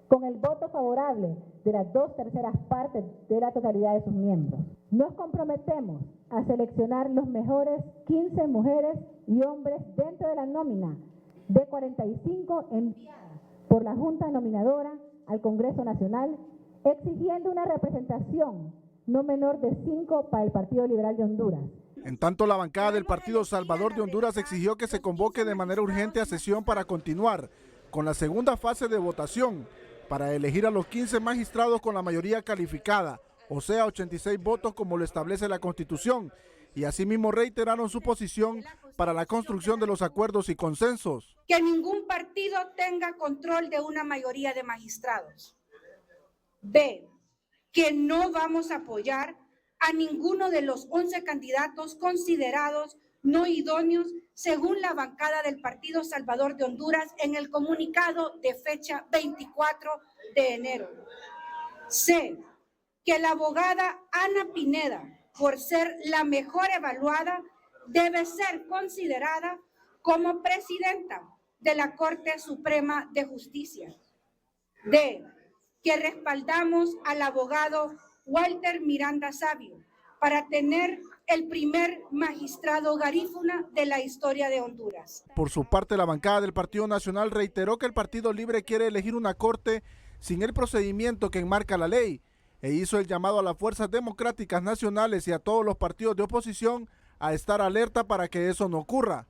con el voto favorable de las 2/3 partes de la totalidad de sus miembros. Nos comprometemos a seleccionar los mejores 15 mujeres y hombres dentro de la nómina de 45 enviada por la Junta Nominadora al Congreso Nacional, exigiendo una representación no menor de 5 para el Partido Liberal de Honduras. En tanto, la bancada del Partido Salvador de Honduras exigió que se convoque de manera urgente a sesión para continuar con la segunda fase de votación para elegir a los 15 magistrados con la mayoría calificada, o sea, 86 votos como lo establece la Constitución, y asimismo reiteraron su posición para la construcción de los acuerdos y consensos. Que ningún partido tenga control de una mayoría de magistrados. B, que no vamos a apoyar a ninguno de los 11 candidatos considerados no idóneos según la bancada del Partido Salvador de Honduras en el comunicado de fecha 24 de enero. C, que la abogada Ana Pineda, por ser la mejor evaluada, debe ser considerada como presidenta de la Corte Suprema de Justicia. D, que respaldamos al abogado Walter Miranda Sabio para tener el primer magistrado garífuna de la historia de Honduras. Por su parte, la bancada del Partido Nacional reiteró que el Partido Libre quiere elegir una corte sin el procedimiento que enmarca la ley e hizo el llamado a las fuerzas democráticas nacionales y a todos los partidos de oposición a estar alerta para que eso no ocurra.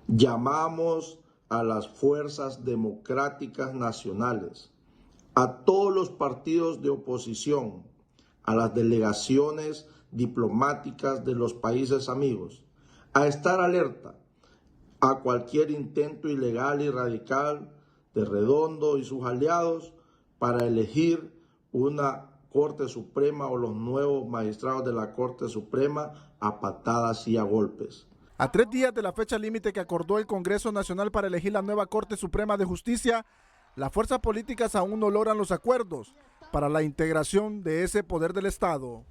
Llamamos a las fuerzas democráticas nacionales, a todos los partidos de oposición, a las delegaciones diplomáticas de los países amigos, a estar alerta a cualquier intento ilegal y radical de Redondo y sus aliados para elegir una Corte Suprema o los nuevos magistrados de la Corte Suprema a patadas y a golpes. A 3 días de la fecha límite que acordó el Congreso Nacional para elegir la nueva Corte Suprema de Justicia, las fuerzas políticas aún no logran los acuerdos para la integración de ese poder del Estado.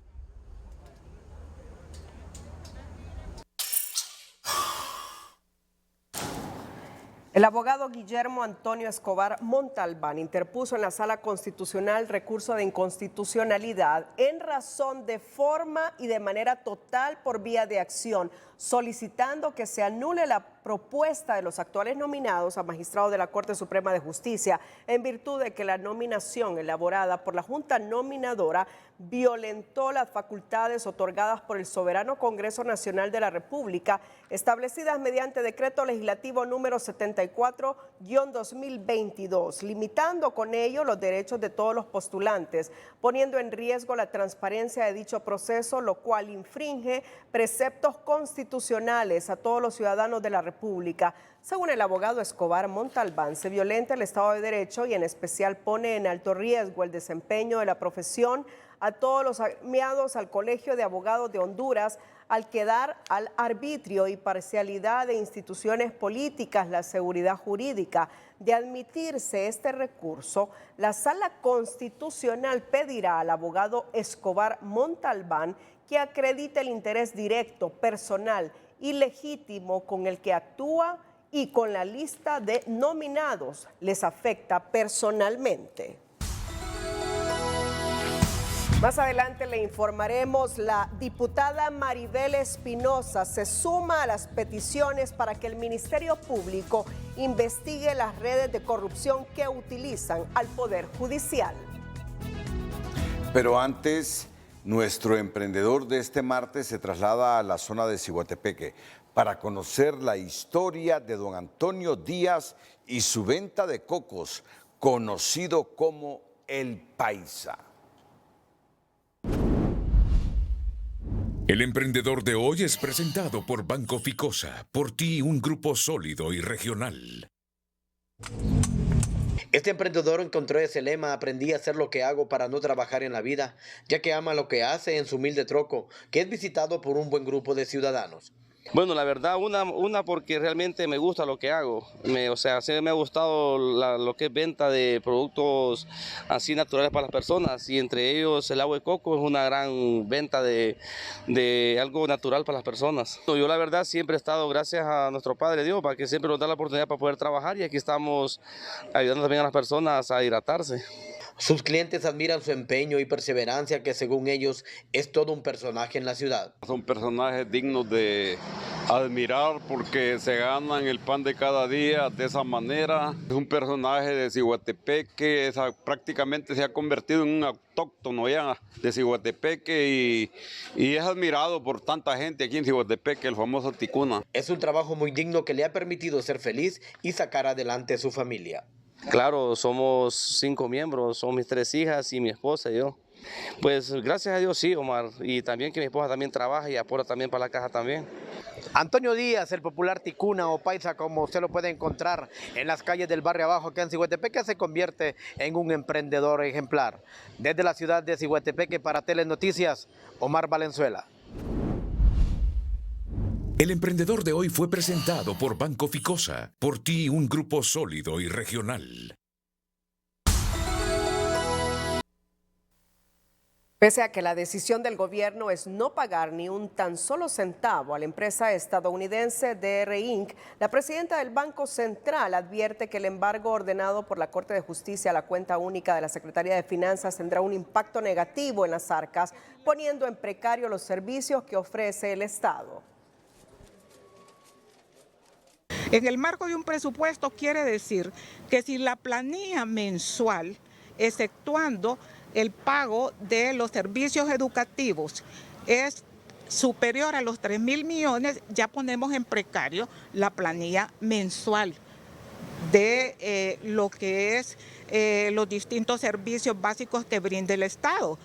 El abogado Guillermo Antonio Escobar Montalbán interpuso en la Sala Constitucional recurso de inconstitucionalidad en razón de forma y de manera total por vía de acción, solicitando que se anule la propuesta de los actuales nominados a magistrados de la Corte Suprema de Justicia en virtud de que la nominación elaborada por la Junta Nominadora violentó las facultades otorgadas por el soberano Congreso Nacional de la República, establecidas mediante decreto legislativo número 74-2022, limitando con ello los derechos de todos los postulantes, poniendo en riesgo la transparencia de dicho proceso, lo cual infringe preceptos constitucionales a todos los ciudadanos de la República. Según el abogado Escobar Montalbán, se violenta el Estado de Derecho y en especial pone en alto riesgo el desempeño de la profesión a todos los enviados al Colegio de Abogados de Honduras al quedar al arbitrio y parcialidad de instituciones políticas la seguridad jurídica. De admitirse este recurso, la Sala Constitucional pedirá al abogado Escobar Montalbán que acredite el interés directo, personal y legítimo con el que actúa y con la lista de nominados les afecta personalmente. Más adelante le informaremos, la diputada Maribel Espinosa se suma a las peticiones para que el Ministerio Público investigue las redes de corrupción que utilizan al Poder Judicial. Pero antes, nuestro emprendedor de este martes se traslada a la zona de Ciguatepeque para conocer la historia de don Antonio Díaz y su venta de cocos, conocido como El Paisa. El emprendedor de hoy es presentado por Banco Ficosa, por ti un grupo sólido y regional. Este emprendedor encontró ese lema: aprendí a hacer lo que hago para no trabajar en la vida, ya que ama lo que hace en su humilde troco, que es visitado por un buen grupo de ciudadanos. Bueno, la verdad, una porque realmente me gusta lo que hago. Siempre me ha gustado lo que es venta de productos así naturales para las personas, y entre ellos el agua de coco es una gran venta de algo natural para las personas. Yo la verdad siempre he estado, gracias a nuestro Padre Dios, para que siempre nos da la oportunidad para poder trabajar, y aquí estamos ayudando también a las personas a hidratarse. Sus clientes admiran su empeño y perseverancia, que según ellos es todo un personaje en la ciudad. Son personajes dignos de admirar porque se ganan el pan de cada día de esa manera. Es un personaje de Ciguatepeque que prácticamente se ha convertido en un autóctono ya de Ciguatepeque y es admirado por tanta gente aquí en Ciguatepeque, el famoso Ticuna. Es un trabajo muy digno que le ha permitido ser feliz y sacar adelante a su familia. Claro, somos 5 miembros, son mis 3 hijas y mi esposa y yo. Pues gracias a Dios sí, Omar, y también que mi esposa también trabaja y aporta también para la caja también. Antonio Díaz, el popular Ticuna o Paisa, como usted lo puede encontrar en las calles del barrio abajo acá en Ciguatepeque, se convierte en un emprendedor ejemplar. Desde la ciudad de Ciguatepeque para Telenoticias, Omar Valenzuela. El emprendedor de hoy fue presentado por Banco Ficosa, por ti un grupo sólido y regional. Pese a que la decisión del gobierno es no pagar ni un tan solo centavo a la empresa estadounidense DR Inc., la presidenta del Banco Central advierte que el embargo ordenado por la Corte de Justicia a la cuenta única de la Secretaría de Finanzas tendrá un impacto negativo en las arcas, poniendo en precario los servicios que ofrece el Estado. En el marco de un presupuesto quiere decir que si la planilla mensual, exceptuando el pago de los servicios educativos, es superior a los 3.000 millones, ya ponemos en precario la planilla mensual de lo que es los distintos servicios básicos que brinda el Estado.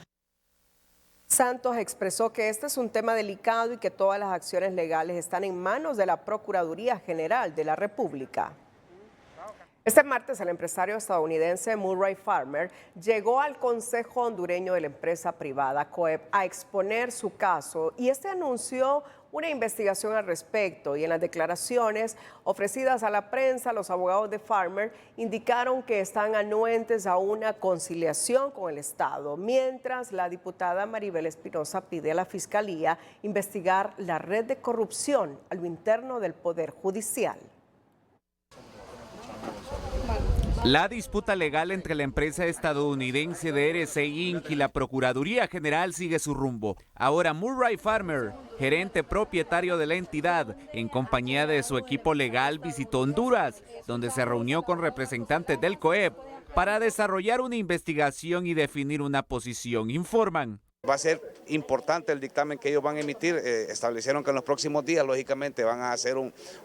Santos expresó que este es un tema delicado y que todas las acciones legales están en manos de la Procuraduría General de la República. Este martes, el empresario estadounidense Murray Farmer llegó al Consejo Hondureño de la Empresa Privada COEP a exponer su caso y este anunció una investigación al respecto, y en las declaraciones ofrecidas a la prensa, los abogados de Farmer indicaron que están anuentes a una conciliación con el Estado, mientras la diputada Maribel Espinosa pide a la Fiscalía investigar la red de corrupción a lo interno del Poder Judicial. La disputa legal entre la empresa estadounidense DRC Inc. y la Procuraduría General sigue su rumbo. Ahora Murray Farmer, gerente propietario de la entidad, en compañía de su equipo legal, visitó Honduras, donde se reunió con representantes del COEP para desarrollar una investigación y definir una posición, informan. Va a ser importante el dictamen que ellos van a emitir. Establecieron que en los próximos días, lógicamente, van a hacer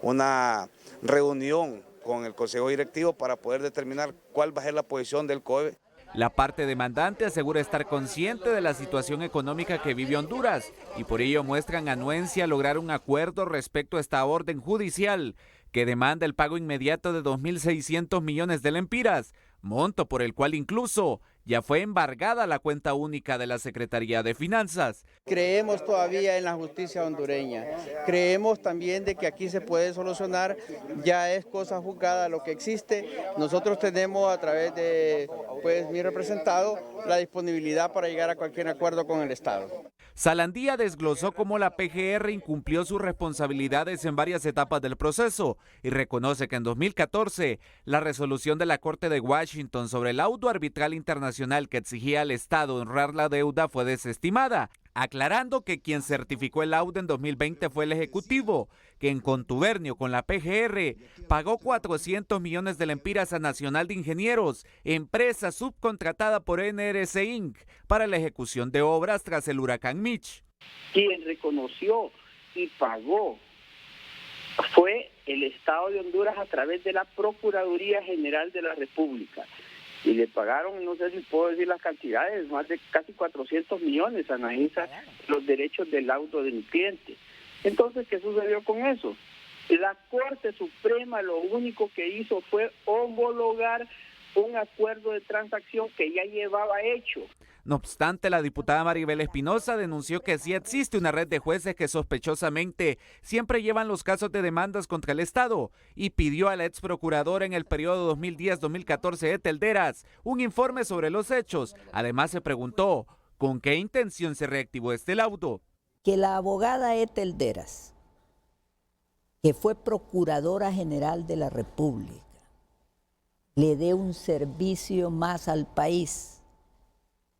una reunión con el Consejo Directivo para poder determinar cuál va a ser la posición del COEP. La parte demandante asegura estar consciente de la situación económica que vive Honduras y por ello muestran anuencia a lograr un acuerdo respecto a esta orden judicial que demanda el pago inmediato de 2.600 millones de lempiras, monto por el cual incluso ya fue embargada la cuenta única de la Secretaría de Finanzas. Creemos todavía en la justicia hondureña. Creemos también de que aquí se puede solucionar, ya es cosa juzgada lo que existe. Nosotros tenemos a través de mi representado la disponibilidad para llegar a cualquier acuerdo con el Estado. Salandía desglosó cómo la PGR incumplió sus responsabilidades en varias etapas del proceso y reconoce que en 2014 la resolución de la Corte de Washington sobre el laudo arbitral internacional que exigía al Estado honrar la deuda fue desestimada, aclarando que quien certificó el laudo en 2020 fue el Ejecutivo, que en contubernio con la PGR pagó 400 millones de lempiras a Nacional de Ingenieros, empresa subcontratada por NRC Inc., para la ejecución de obras tras el huracán Mitch. Quien reconoció y pagó fue el Estado de Honduras a través de la Procuraduría General de la República. Y le pagaron, no sé si puedo decir las cantidades, más de casi 400 millones a NAINSA los derechos del laudo de mi cliente. Entonces, ¿qué sucedió con eso? La Corte Suprema lo único que hizo fue homologar un acuerdo de transacción que ya llevaba hecho. No obstante, la diputada Maribel Espinosa denunció que sí existe una red de jueces que sospechosamente siempre llevan los casos de demandas contra el Estado y pidió a la ex procuradora en el periodo 2010-2014 Ethel Deras un informe sobre los hechos. Además, se preguntó con qué intención se reactivó este laudo. Que la abogada Ethel Deras, que fue Procuradora General de la República, le dé un servicio más al país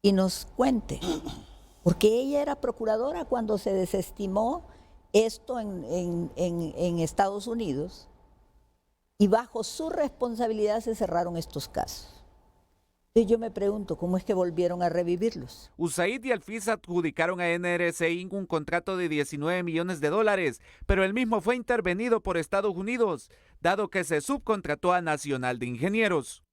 y nos cuente, porque ella era procuradora cuando se desestimó esto en Estados Unidos y bajo su responsabilidad se cerraron estos casos. Entonces yo me pregunto, ¿cómo es que volvieron a revivirlos? USAID y Alfiz adjudicaron a NRC Inc. un contrato de $19 millones, pero el mismo fue intervenido por Estados Unidos, dado que se subcontrató a Nacional de Ingenieros.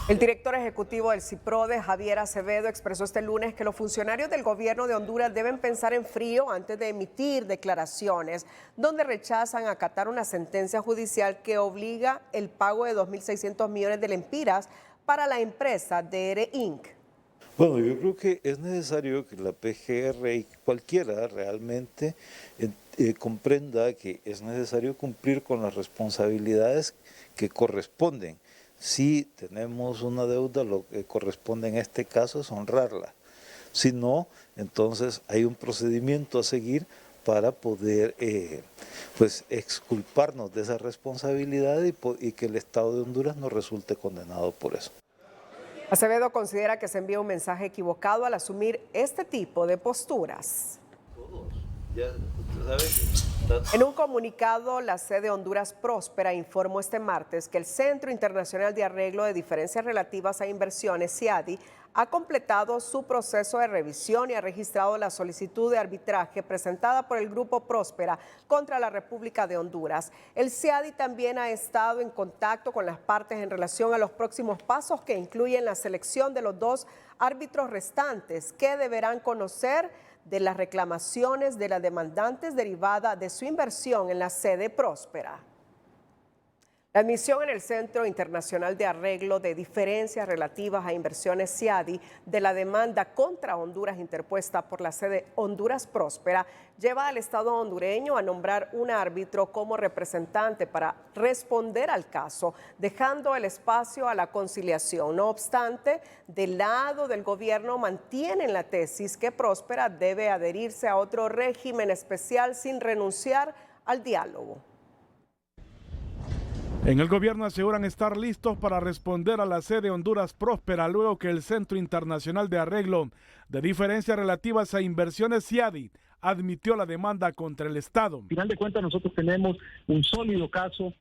El director ejecutivo del CIPRODE, Javier Acevedo, expresó este lunes que los funcionarios del gobierno de Honduras deben pensar en frío antes de emitir declaraciones, donde rechazan acatar una sentencia judicial que obliga el pago de 2.600 millones de lempiras para la empresa DR Inc. Bueno, yo creo que es necesario que la PGR y cualquiera realmente comprenda que es necesario cumplir con las responsabilidades que corresponden. Si tenemos una deuda, lo que corresponde en este caso es honrarla. Si no, entonces hay un procedimiento a seguir para poder pues exculparnos de esa responsabilidad y que el Estado de Honduras no resulte condenado por eso. Acevedo considera que se envía un mensaje equivocado al asumir este tipo de posturas. En un comunicado, la sede Honduras Próspera informó este martes que el Centro Internacional de Arreglo de Diferencias Relativas a Inversiones, CIADI, ha completado su proceso de revisión y ha registrado la solicitud de arbitraje presentada por el Grupo Próspera contra la República de Honduras. El CIADI también ha estado en contacto con las partes en relación a los próximos pasos que incluyen la selección de los 2 árbitros restantes que deberán conocer de las reclamaciones de las demandantes derivada de su inversión en la sede Próspera. La admisión en el Centro Internacional de Arreglo de Diferencias Relativas a Inversiones CIADI de la demanda contra Honduras interpuesta por la sede Honduras Próspera lleva al Estado hondureño a nombrar un árbitro como representante para responder al caso, dejando el espacio a la conciliación. No obstante, del lado del gobierno mantienen la tesis que Próspera debe adherirse a otro régimen especial sin renunciar al diálogo. En el gobierno aseguran estar listos para responder a la sede Honduras Próspera luego que el Centro Internacional de Arreglo de Diferencias Relativas a Inversiones CIADI admitió la demanda contra el Estado. Al final de cuentas nosotros tenemos un sólido caso,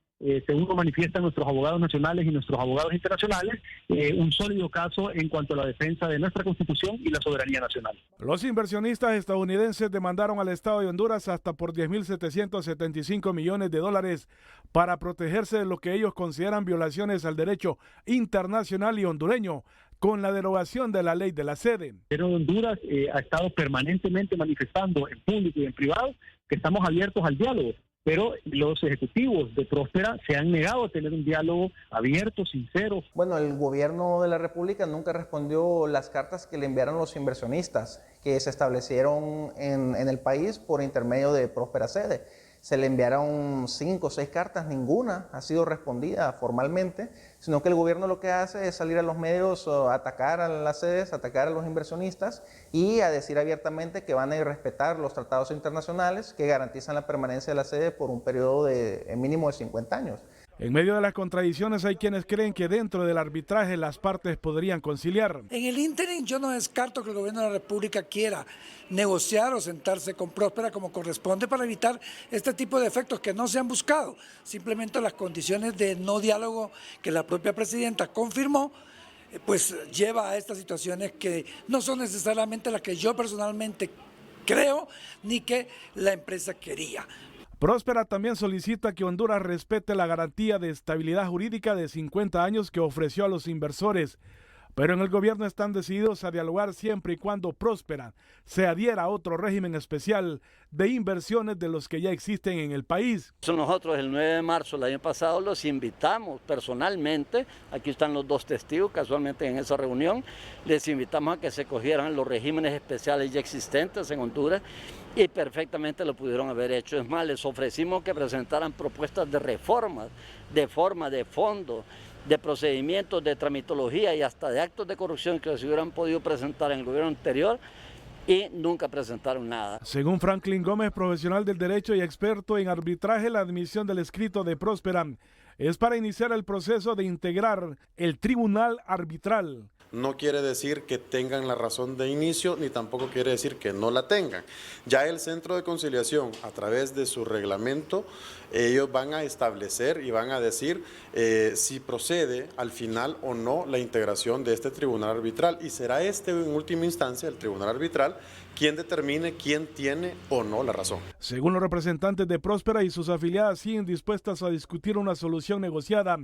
según lo manifiestan nuestros abogados nacionales y nuestros abogados internacionales, un sólido caso en cuanto a la defensa de nuestra Constitución y la soberanía nacional. Los inversionistas estadounidenses demandaron al Estado de Honduras hasta por $10.775 millones para protegerse de lo que ellos consideran violaciones al derecho internacional y hondureño con la derogación de la ley de la sede. El gobierno de Honduras ha estado permanentemente manifestando en público y en privado que estamos abiertos al diálogo, pero los ejecutivos de Próspera se han negado a tener un diálogo abierto, sincero. Bueno, el gobierno de la República nunca respondió las cartas que le enviaron los inversionistas que se establecieron en el país por intermedio de Próspera Sede. Se le enviaron 5 o 6 cartas, ninguna ha sido respondida formalmente, sino que el gobierno lo que hace es salir a los medios a atacar a las sedes, atacar a los inversionistas y a decir abiertamente que van a irrespetar los tratados internacionales que garantizan la permanencia de la sede por un periodo de mínimo de 50 años. En medio de las contradicciones hay quienes creen que dentro del arbitraje las partes podrían conciliar. En el ínterin yo no descarto que el gobierno de la República quiera negociar o sentarse con Próspera como corresponde para evitar este tipo de efectos que no se han buscado. Simplemente las condiciones de no diálogo que la propia presidenta confirmó pues lleva a estas situaciones que no son necesariamente las que yo personalmente creo ni que la empresa quería. Próspera también solicita que Honduras respete la garantía de estabilidad jurídica de 50 años que ofreció a los inversores, pero en el gobierno están decididos a dialogar siempre y cuando Próspera se adhiera a otro régimen especial de inversiones de los que ya existen en el país. Nosotros el 9 de marzo del año pasado los invitamos personalmente, aquí están los 2 testigos casualmente en esa reunión, les invitamos a que se cogieran los regímenes especiales ya existentes en Honduras y perfectamente lo pudieron haber hecho. Es más, les ofrecimos que presentaran propuestas de reformas, de forma, de fondo, de procedimientos, de tramitología y hasta de actos de corrupción que se hubieran podido presentar en el gobierno anterior y nunca presentaron nada. Según Franklin Gómez, profesional del derecho y experto en arbitraje, la admisión del escrito de Próspera es para iniciar el proceso de integrar el tribunal arbitral. No quiere decir que tengan la razón de inicio, ni tampoco quiere decir que no la tengan. Ya el Centro de Conciliación, a través de su reglamento, ellos van a establecer y van a decir si procede al final o no la integración de este tribunal arbitral. Y será en última instancia, el tribunal arbitral, quien determine quién tiene o no la razón. Según los representantes de Próspera y sus afiliadas, siguen dispuestas a discutir una solución negociada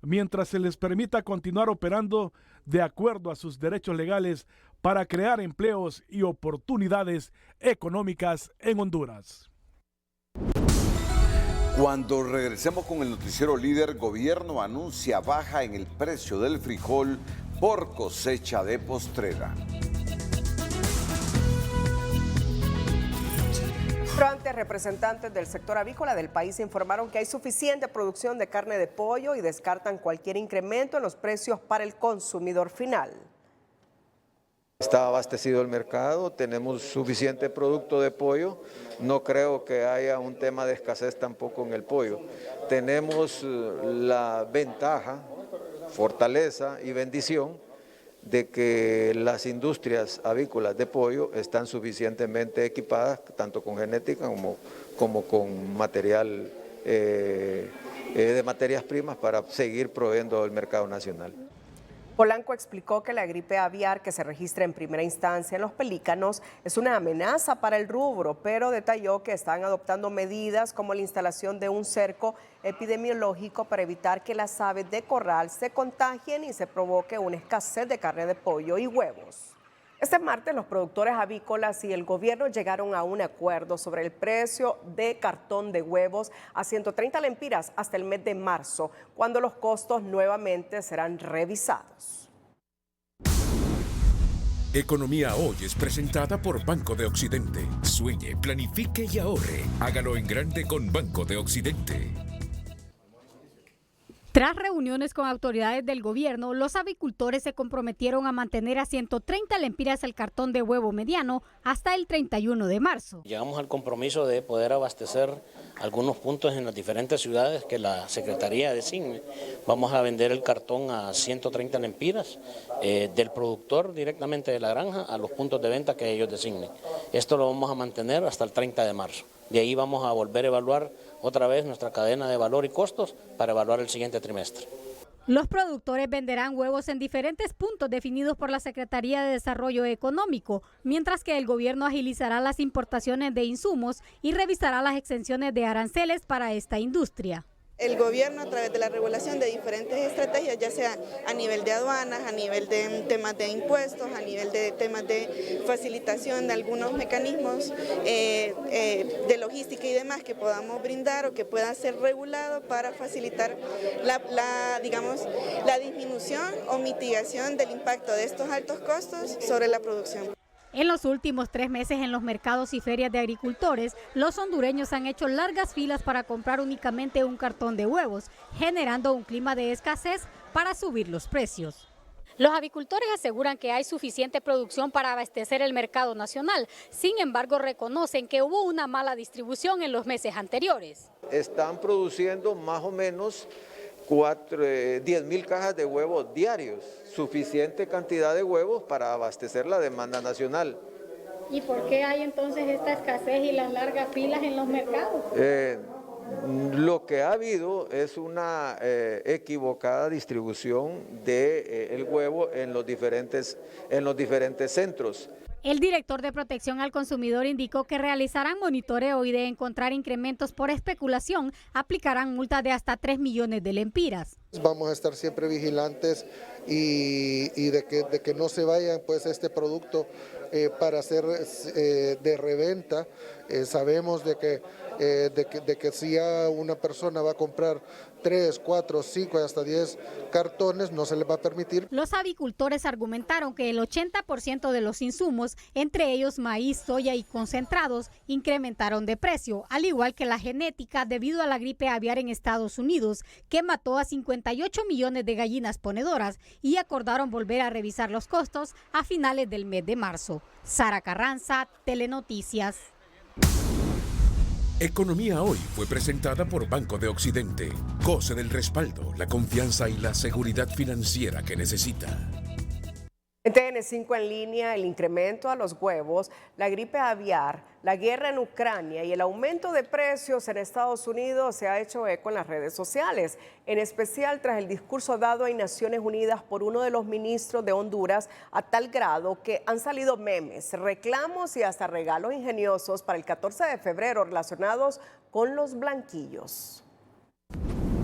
mientras se les permita continuar operando de acuerdo a sus derechos legales para crear empleos y oportunidades económicas en Honduras. Cuando regresemos con el noticiero líder, gobierno anuncia baja en el precio del frijol por cosecha de postrera. Pero antes, representantes del sector avícola del país informaron que hay suficiente producción de carne de pollo y descartan cualquier incremento en los precios para el consumidor final. Está abastecido el mercado, tenemos suficiente producto de pollo, no creo que haya un tema de escasez tampoco en el pollo. Tenemos la ventaja, fortaleza y bendición de que las industrias avícolas de pollo están suficientemente equipadas, tanto con genética como con material de materias primas para seguir proveyendo el mercado nacional. Polanco explicó que la gripe aviar que se registra en primera instancia en los pelícanos es una amenaza para el rubro, pero detalló que están adoptando medidas como la instalación de un cerco epidemiológico para evitar que las aves de corral se contagien y se provoque una escasez de carne de pollo y huevos. Este martes los productores avícolas y el gobierno llegaron a un acuerdo sobre el precio de cartón de huevos a 130 lempiras hasta el mes de marzo, cuando los costos nuevamente serán revisados. Economía Hoy es presentada por Banco de Occidente. Sueñe, planifique y ahorre. Hágalo en grande con Banco de Occidente. Tras reuniones con autoridades del gobierno, los avicultores se comprometieron a mantener a 130 lempiras el cartón de huevo mediano hasta el 31 de marzo. Llegamos al compromiso de poder abastecer algunos puntos en las diferentes ciudades que la Secretaría designe. Vamos a vender el cartón a 130 lempiras del productor directamente de la granja a los puntos de venta que ellos designen. Esto lo vamos a mantener hasta el 30 de marzo. De ahí vamos a volver a evaluar otra vez nuestra cadena de valor y costos para evaluar el siguiente trimestre. Los productores venderán huevos en diferentes puntos definidos por la Secretaría de Desarrollo Económico, mientras que el gobierno agilizará las importaciones de insumos y revisará las exenciones de aranceles para esta industria. El gobierno, a través de la regulación de diferentes estrategias, ya sea a nivel de aduanas, a nivel de temas de impuestos, a nivel de temas de facilitación de algunos mecanismos de logística y demás que podamos brindar o que pueda ser regulado para facilitar la disminución o mitigación del impacto de estos altos costos sobre la producción. En los últimos 3 meses en los mercados y ferias de agricultores, los hondureños han hecho largas filas para comprar únicamente un cartón de huevos, generando un clima de escasez para subir los precios. Los avicultores aseguran que hay suficiente producción para abastecer el mercado nacional. Sin embargo, reconocen que hubo una mala distribución en los meses anteriores. Están produciendo más o menos 10.000 cajas de huevos diarios, suficiente cantidad de huevos para abastecer la demanda nacional. ¿Y por qué hay entonces esta escasez y las largas filas en los mercados? Lo que ha habido es una equivocada distribución del huevo en los diferentes centros. El director de Protección al Consumidor indicó que realizarán monitoreo y de encontrar incrementos por especulación, aplicarán multas de hasta 3 millones de lempiras. Vamos a estar siempre vigilantes y de que no se vayan pues este producto para hacer de reventa. Sabemos de que si ya una persona va a comprar 3, 4, 5 hasta 10 cartones, no se les va a permitir. Los avicultores argumentaron que el 80% de los insumos, entre ellos maíz, soya y concentrados, incrementaron de precio, al igual que la genética debido a la gripe aviar en Estados Unidos, que mató a 58 millones de gallinas ponedoras, y acordaron volver a revisar los costos a finales del mes de marzo. Sara Carranza, Telenoticias. Economía Hoy fue presentada por Banco de Occidente. Goce del respaldo, la confianza y la seguridad financiera que necesita. En TN5 en línea, el incremento a los huevos, la gripe aviar, la guerra en Ucrania y el aumento de precios en Estados Unidos se ha hecho eco en las redes sociales, en especial tras el discurso dado en Naciones Unidas por uno de los ministros de Honduras, a tal grado que han salido memes, reclamos y hasta regalos ingeniosos para el 14 de febrero relacionados con los blanquillos.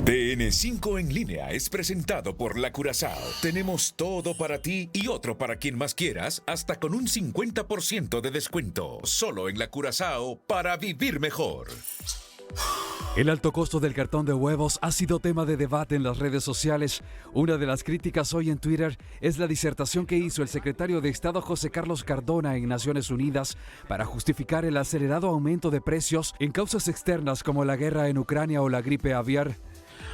TN5 en línea es presentado por La Curazao. Tenemos todo para ti y otro para quien más quieras, hasta con un 50% de descuento. Solo en La Curazao para vivir mejor. El alto costo del cartón de huevos ha sido tema de debate en las redes sociales. Una de las críticas hoy en Twitter es la disertación que hizo el secretario de Estado José Carlos Cardona en Naciones Unidas para justificar el acelerado aumento de precios en causas externas como la guerra en Ucrania o la gripe aviar.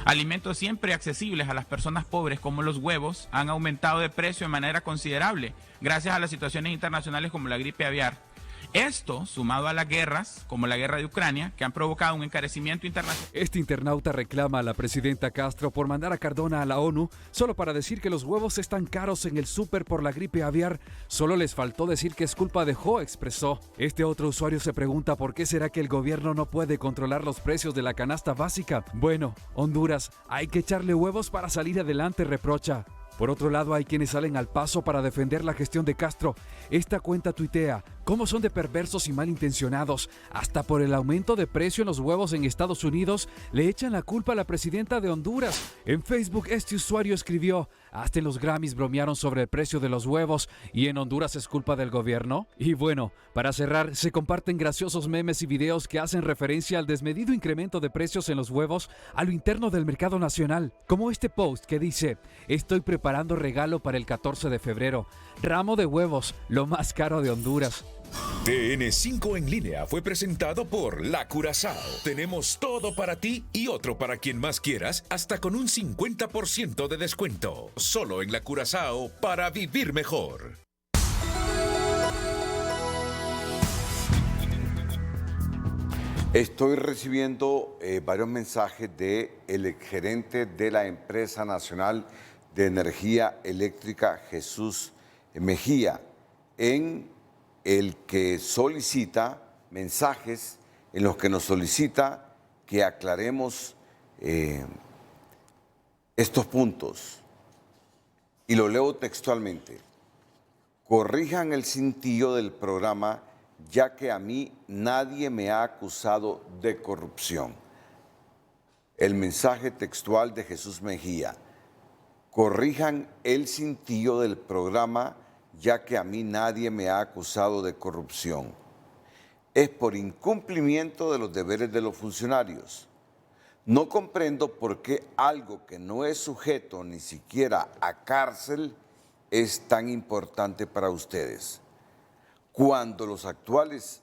Alimentos siempre accesibles a las personas pobres como los huevos han aumentado de precio de manera considerable gracias a las situaciones internacionales como la gripe aviar. Esto, sumado a las guerras, como la guerra de Ucrania, que han provocado un encarecimiento internacional. Este internauta reclama a la presidenta Castro por mandar a Cardona a la ONU solo para decir que los huevos están caros en el súper por la gripe aviar. Solo les faltó decir que es culpa de Jo, expresó. Este otro usuario se pregunta por qué será que el gobierno no puede controlar los precios de la canasta básica. Bueno, Honduras, hay que echarle huevos para salir adelante, reprocha. Por otro lado, hay quienes salen al paso para defender la gestión de Castro. Esta cuenta tuitea cómo son de perversos y malintencionados. Hasta por el aumento de precio en los huevos en Estados Unidos le echan la culpa a la presidenta de Honduras. En Facebook este usuario escribió: hasta en los Grammys bromearon sobre el precio de los huevos y en Honduras es culpa del gobierno. Y bueno, para cerrar, se comparten graciosos memes y videos que hacen referencia al desmedido incremento de precios en los huevos a lo interno del mercado nacional, como este post que dice: estoy preparando regalo para el 14 de febrero, ramo de huevos, lo más caro de Honduras. TN5 en línea fue presentado por La Curazao. Tenemos todo para ti y otro para quien más quieras, hasta con un 50% de descuento. Solo en La Curazao para vivir mejor. Estoy recibiendo varios mensajes del gerente de la Empresa Nacional de Energía Eléctrica, Jesús Mejía, en el que solicita mensajes en los que nos solicita que aclaremos estos puntos. Y lo leo textualmente. Corrijan el cintillo del programa, ya que a mí nadie me ha acusado de corrupción. El mensaje textual de Jesús Mejía. Corrijan el cintillo del programa, ya que a mí nadie me ha acusado de corrupción. Es por incumplimiento de los deberes de los funcionarios. No comprendo por qué algo que no es sujeto ni siquiera a cárcel es tan importante para ustedes. cuando los actuales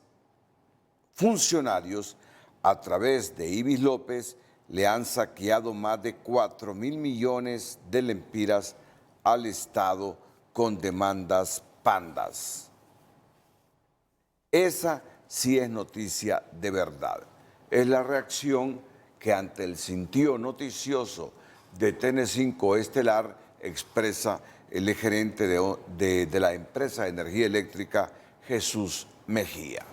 funcionarios, a través de Ibis López, le han saqueado más de 4.000 millones de lempiras al Estado con demandas pandas. Esa sí es noticia de verdad. Es la reacción que ante el cintillo noticioso de TN5 Estelar expresa el gerente de la empresa de energía eléctrica, Jesús Mejía.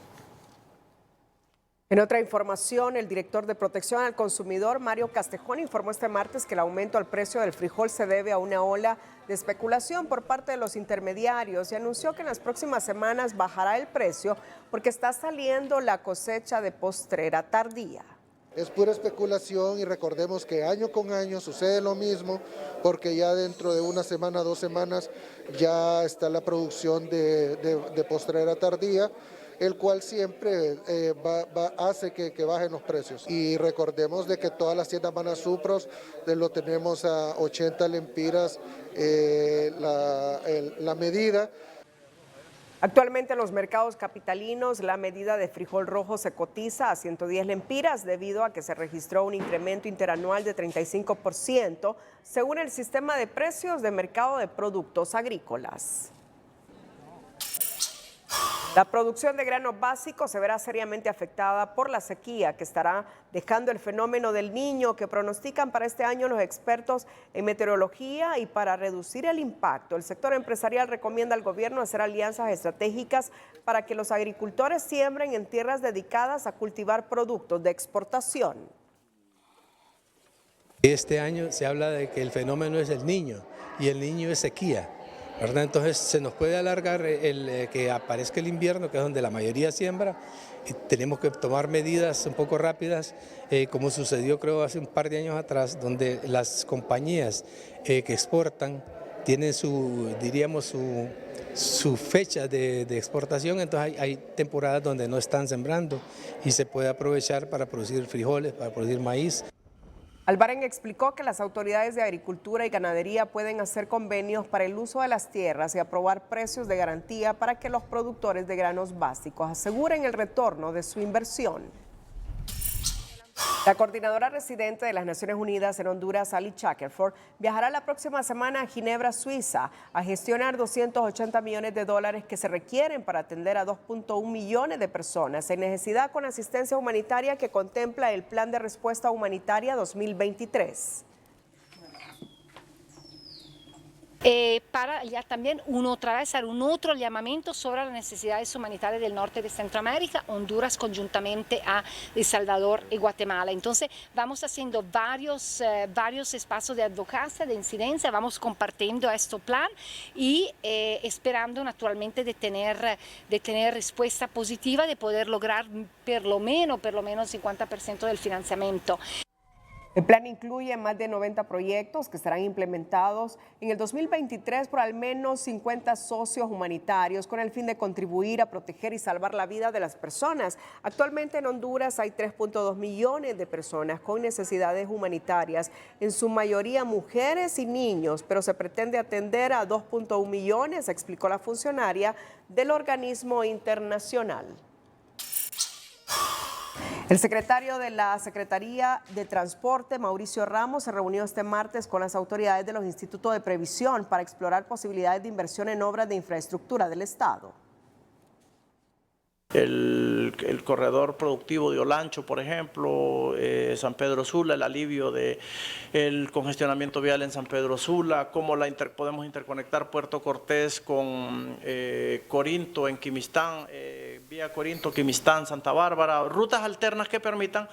En otra información, el director de Protección al Consumidor, Mario Castejón, informó este martes que el aumento al precio del frijol se debe a una ola de especulación por parte de los intermediarios y anunció que en las próximas semanas bajará el precio porque está saliendo la cosecha de postrera tardía. Es pura especulación y recordemos que año con año sucede lo mismo porque ya dentro de una semana, 2 semanas ya está la producción de postrera tardía, el cual siempre hace que bajen los precios. Y recordemos de que todas las tiendas Banasupros lo tenemos a 80 lempiras la medida. Actualmente en los mercados capitalinos la medida de frijol rojo se cotiza a 110 lempiras debido a que se registró un incremento interanual de 35% según el sistema de precios de mercado de productos agrícolas. La producción de granos básicos se verá seriamente afectada por la sequía que estará dejando el fenómeno del Niño que pronostican para este año los expertos en meteorología, y para reducir el impacto, el sector empresarial recomienda al gobierno hacer alianzas estratégicas para que los agricultores siembren en tierras dedicadas a cultivar productos de exportación. Este año se habla de que el fenómeno es el Niño y el Niño es sequía, ¿verdad? Entonces se nos puede alargar que aparezca el invierno, que es donde la mayoría siembra, y tenemos que tomar medidas un poco rápidas, como sucedió creo hace un par de años atrás, donde las compañías que exportan tienen su fecha de exportación, entonces hay temporadas donde no están sembrando y se puede aprovechar para producir frijoles, para producir maíz. Albarén explicó que las autoridades de agricultura y ganadería pueden hacer convenios para el uso de las tierras y aprobar precios de garantía para que los productores de granos básicos aseguren el retorno de su inversión. La coordinadora residente de las Naciones Unidas en Honduras, Ali Shackelford, viajará la próxima semana a Ginebra, Suiza, a gestionar $280 millones que se requieren para atender a 2.1 millones de personas en necesidad con asistencia humanitaria que contempla el Plan de Respuesta Humanitaria 2023. Para ya también hacer un otro llamamiento sobre las necesidades humanitarias del norte de Centroamérica, Honduras conjuntamente a El Salvador y Guatemala. Entonces vamos haciendo varios espacios de advocacia, de incidencia, vamos compartiendo este plan y esperando naturalmente de tener respuesta positiva, de poder lograr por lo menos 50% del financiamiento. El plan incluye más de 90 proyectos que serán implementados en el 2023 por al menos 50 socios humanitarios con el fin de contribuir a proteger y salvar la vida de las personas. Actualmente en Honduras hay 3.2 millones de personas con necesidades humanitarias, en su mayoría mujeres y niños, pero se pretende atender a 2.1 millones, explicó la funcionaria del organismo internacional. El secretario de la Secretaría de Transporte, Mauricio Ramos, se reunió este martes con las autoridades de los institutos de previsión para explorar posibilidades de inversión en obras de infraestructura del Estado. El corredor productivo de Olancho, por ejemplo, San Pedro Sula, el alivio del congestionamiento vial en San Pedro Sula, cómo podemos interconectar Puerto Cortés con Corinto en Quimistán, vía Corinto, Quimistán, Santa Bárbara, rutas alternas que permitan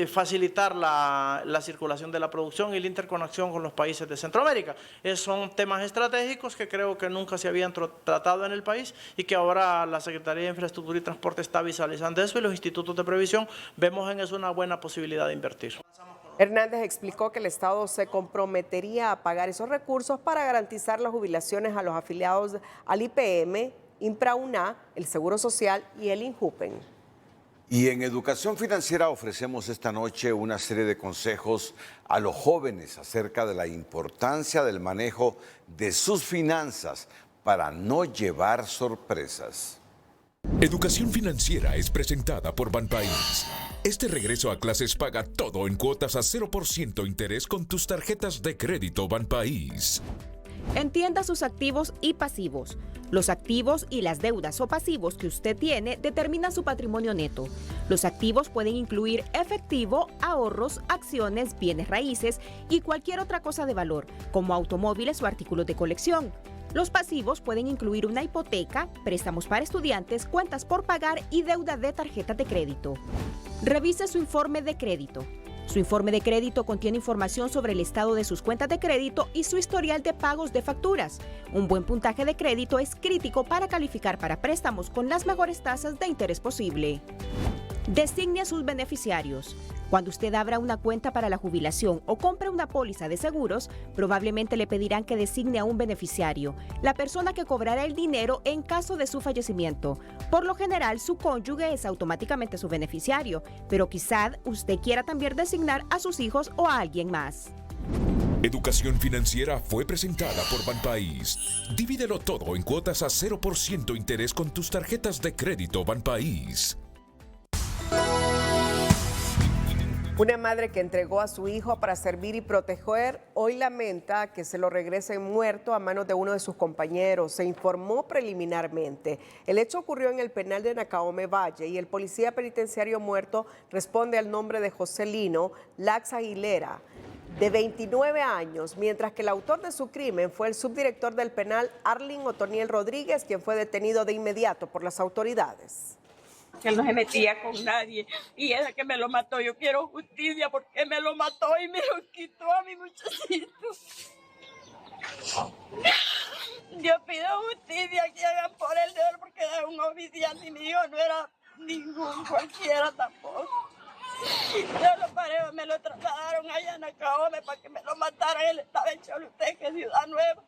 facilitar la circulación de la producción y la interconexión con los países de Centroamérica. Son temas estratégicos que creo que nunca se habían tratado en el país y que ahora la Secretaría de Infraestructura y Transporte está visualizando eso, y los institutos de previsión vemos en eso una buena posibilidad de invertir. Hernández explicó que el Estado se comprometería a pagar esos recursos para garantizar las jubilaciones a los afiliados al IPM, IMPRA-UNA, el Seguro Social y el INJUPEN. Y en Educación Financiera ofrecemos esta noche una serie de consejos a los jóvenes acerca de la importancia del manejo de sus finanzas para no llevar sorpresas. Educación Financiera es presentada por Banpaís. Este regreso a clases paga todo en cuotas a 0% interés con tus tarjetas de crédito Banpaís. Entienda sus activos y pasivos. Los activos y las deudas o pasivos que usted tiene determinan su patrimonio neto. Los activos pueden incluir efectivo, ahorros, acciones, bienes raíces y cualquier otra cosa de valor, como automóviles o artículos de colección. Los pasivos pueden incluir una hipoteca, préstamos para estudiantes, cuentas por pagar y deuda de tarjetas de crédito. Revise su informe de crédito. Su informe de crédito contiene información sobre el estado de sus cuentas de crédito y su historial de pagos de facturas. Un buen puntaje de crédito es crítico para calificar para préstamos con las mejores tasas de interés posible. Designe a sus beneficiarios. Cuando usted abra una cuenta para la jubilación o compre una póliza de seguros, probablemente le pedirán que designe a un beneficiario, la persona que cobrará el dinero en caso de su fallecimiento. Por lo general, su cónyuge es automáticamente su beneficiario, pero quizá usted quiera también designar a sus hijos o a alguien más. Educación Financiera fue presentada por Banpaís. Divídelo todo en cuotas a 0% interés con tus tarjetas de crédito Banpaís. Una madre que entregó a su hijo para servir y proteger hoy lamenta que se lo regresen muerto a manos de uno de sus compañeros. Se informó preliminarmente. El hecho ocurrió en el penal de Nacaome Valle y el policía penitenciario muerto responde al nombre de José Lino Lax Aguilera, de 29 años, mientras que el autor de su crimen fue el subdirector del penal, Arlin Otoniel Rodríguez, quien fue detenido de inmediato por las autoridades. Que él no se metía con nadie y esa que me lo mató, yo quiero justicia porque me lo mató y me lo quitó a mi muchachito. Yo pido justicia que hagan por él de él porque era un oficial y mi hijo no era ningún cualquiera tampoco. Yo lo paré, me lo trasladaron allá en Nacaome para que me lo mataran. Él estaba en Choluteca, Ciudad Nueva.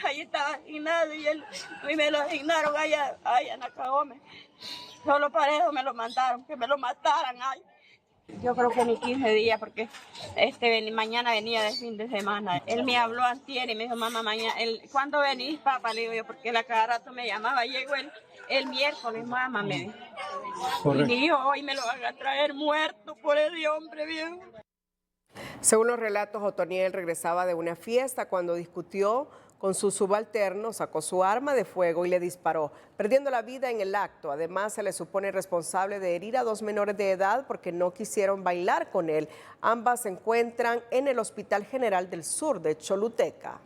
Ahí estaba asignado y me lo asignaron allá en Nacaome. Solo para eso me lo mandaron, que me lo mataran. Ay. Yo creo que ni 15 días, porque mañana venía de fin de semana. Él me habló antier y me dijo, mamá, mañana, ¿cuándo venís, papá? Le digo yo, porque él a cada rato me llamaba. Llegó el miércoles, mamá, me dijo. Correcto. Y dijo, hoy me lo van a traer muerto por ese hombre, viejo. Según los relatos, Otoniel regresaba de una fiesta cuando discutió con su subalterno, sacó su arma de fuego y le disparó, perdiendo la vida en el acto. Además, se le supone responsable de herir a 2 menores de edad porque no quisieron bailar con él. Ambas se encuentran en el Hospital General del Sur de Choluteca.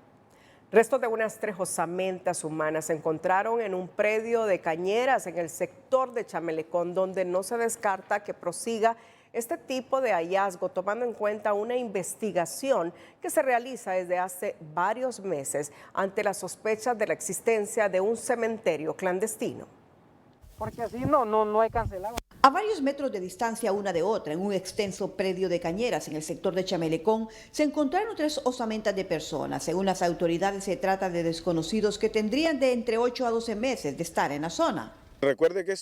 Restos de unas 3 osamentas humanas se encontraron en un predio de Cañeras en el sector de Chamelecón, donde no se descarta que prosiga este tipo de hallazgo, tomando en cuenta una investigación que se realiza desde hace varios meses ante las sospechas de la existencia de un cementerio clandestino. Porque así no hay cancelado. A varios metros de distancia una de otra, en un extenso predio de Cañeras en el sector de Chamelecón, se encontraron 3 osamentas de personas. Según las autoridades, se trata de desconocidos que tendrían de entre 8 a 12 meses de estar en la zona. Recuerde que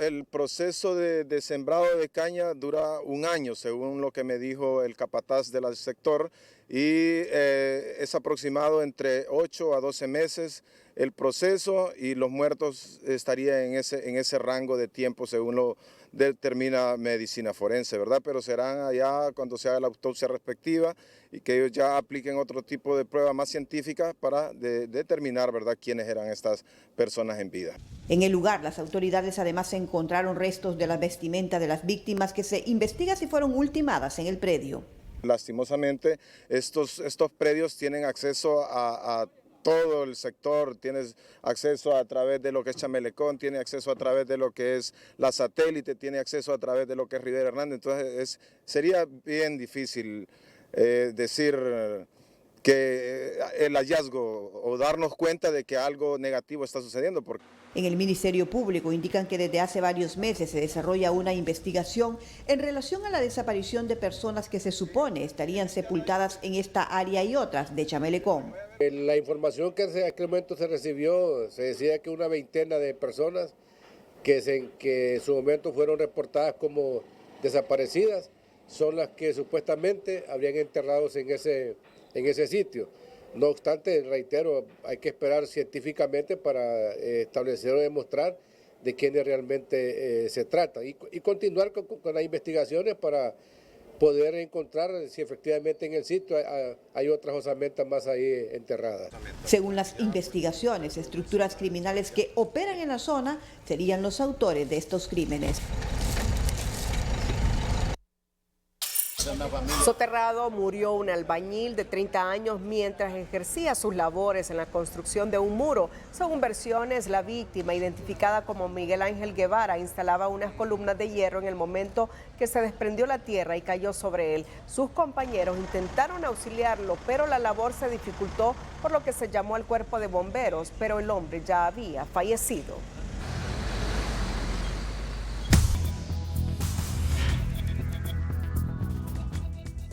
el proceso de sembrado de caña dura 1 año, según lo que me dijo el capataz del sector, y es aproximado entre 8 a 12 meses el proceso y los muertos estarían en ese rango de tiempo, según lo determina medicina forense, ¿verdad? Pero serán allá cuando se haga la autopsia respectiva y que ellos ya apliquen otro tipo de prueba más científica para determinar, ¿verdad?, quiénes eran estas personas en vida. En el lugar, las autoridades además se encontraron restos de la vestimenta de las víctimas que se investiga si fueron ultimadas en el predio. Lastimosamente, estos predios tienen acceso a todo el sector, tienes acceso a través de lo que es Chamelecón, tiene acceso a través de lo que es la Satélite, tiene acceso a través de lo que es Rivera Hernández, entonces sería bien difícil decir que el hallazgo o darnos cuenta de que algo negativo está sucediendo. En el Ministerio Público indican que desde hace varios meses se desarrolla una investigación en relación a la desaparición de personas que se supone estarían sepultadas en esta área y otras de Chamelecón. La información que en aquel momento se recibió, se decía que una veintena de personas que en su momento fueron reportadas como desaparecidas son las que supuestamente habrían enterrados en ese sitio. No obstante, reitero, hay que esperar científicamente para establecer o demostrar de quiénes realmente se trata y continuar con las investigaciones para poder encontrar si efectivamente en el sitio hay otras osamentas más ahí enterradas. Según las investigaciones, estructuras criminales que operan en la zona serían los autores de estos crímenes. Soterrado murió un albañil de 30 años mientras ejercía sus labores en la construcción de un muro. Según versiones, la víctima, identificada como Miguel Ángel Guevara, instalaba unas columnas de hierro en el momento que se desprendió la tierra y cayó sobre él. Sus compañeros intentaron auxiliarlo, pero la labor se dificultó, por lo que se llamó al cuerpo de bomberos, pero el hombre ya había fallecido.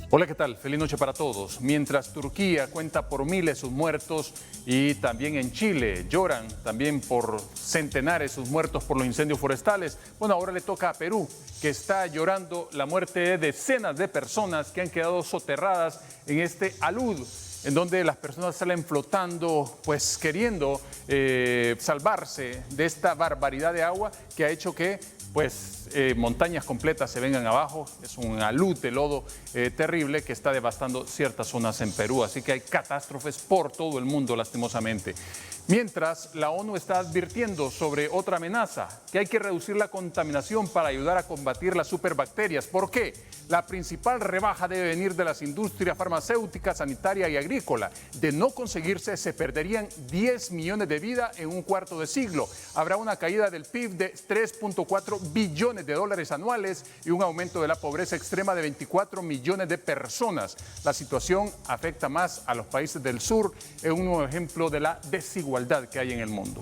Hola, ¿qué tal? Feliz noche para todos. Mientras Turquía cuenta por miles sus muertos y también en Chile lloran también por centenares sus muertos por los incendios forestales, bueno, ahora le toca a Perú, que está llorando la muerte de decenas de personas que han quedado soterradas en este alud, en donde las personas salen flotando, pues queriendo salvarse de esta barbaridad de agua que ha hecho que montañas completas se vengan abajo. Es un alud de lodo terrible que está devastando ciertas zonas en Perú, así que hay catástrofes por todo el mundo, lastimosamente. Mientras, la ONU está advirtiendo sobre otra amenaza, que hay que reducir la contaminación para ayudar a combatir las superbacterias. ¿Por qué? La principal rebaja debe venir de las industrias farmacéutica, sanitaria y agrícola. De no conseguirse, se perderían 10 millones de vidas en un cuarto de siglo. Habrá una caída del PIB de 3.4 billones de dólares anuales y un aumento de la pobreza extrema de 24 millones de personas. La situación afecta más a los países del sur, es un nuevo ejemplo de la desigualdad que hay en el mundo.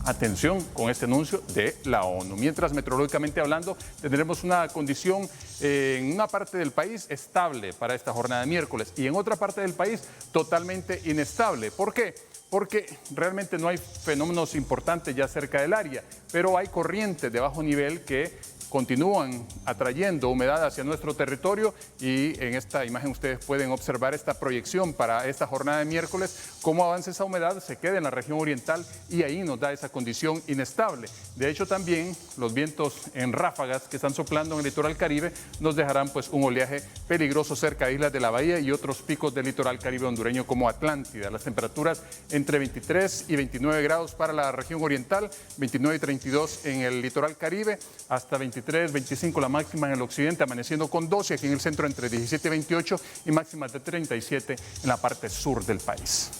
Atención con este anuncio de la ONU. Mientras, meteorológicamente hablando, tendremos una condición en una parte del país estable para esta jornada de miércoles y en otra parte del país totalmente inestable. ¿Por qué? Porque realmente no hay fenómenos importantes ya cerca del área, pero hay corrientes de bajo nivel que continúan atrayendo humedad hacia nuestro territorio y en esta imagen ustedes pueden observar esta proyección para esta jornada de miércoles, cómo avanza esa humedad, se queda en la región oriental y ahí nos da esa condición inestable. De hecho, también los vientos en ráfagas que están soplando en el litoral caribe nos dejarán un oleaje peligroso cerca de islas de la bahía y otros picos del litoral caribe hondureño como Atlántida. Las temperaturas entre 23 y 29 grados para la región oriental, 29 y 32 en el litoral caribe, hasta 23, 25 la máxima en el occidente, amaneciendo con 12 aquí en el centro entre 17 y 28 y máximas de 37 en la parte sur del país.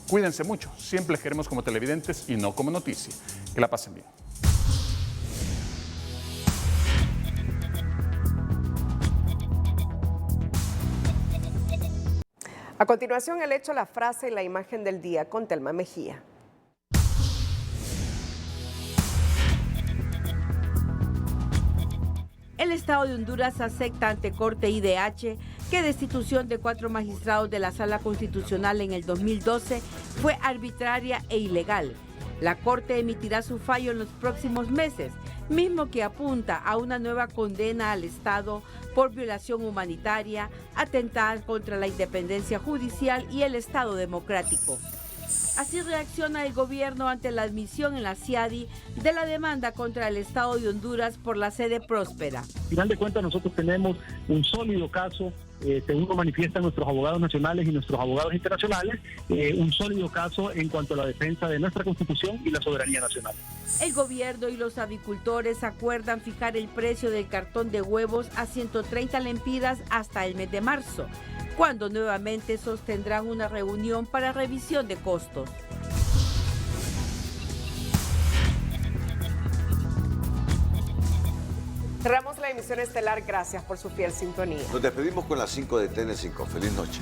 Cuídense mucho, siempre les queremos como televidentes y no como noticia. Que la pasen bien. A continuación, el hecho, la frase y la imagen del día con Telma Mejía. El Estado de Honduras acepta ante Corte IDH que destitución de 4 magistrados de la Sala Constitucional en el 2012 fue arbitraria e ilegal. La Corte emitirá su fallo en los próximos meses, mismo que apunta a una nueva condena al Estado por violación humanitaria, atentar contra la independencia judicial y el Estado democrático. Así reacciona el gobierno ante la admisión en la CIADI de la demanda contra el Estado de Honduras por la sede próspera. Al final de cuentas, nosotros tenemos un sólido caso, según lo manifiestan nuestros abogados nacionales y nuestros abogados internacionales, un sólido caso en cuanto a la defensa de nuestra Constitución y la soberanía nacional. El gobierno y los avicultores acuerdan fijar el precio del cartón de huevos a 130 lempiras hasta el mes de marzo, cuando nuevamente sostendrán una reunión para revisión de costos. Cerramos la emisión estelar. Gracias por su fiel sintonía. Nos despedimos con las 5 de TN5. Feliz noche.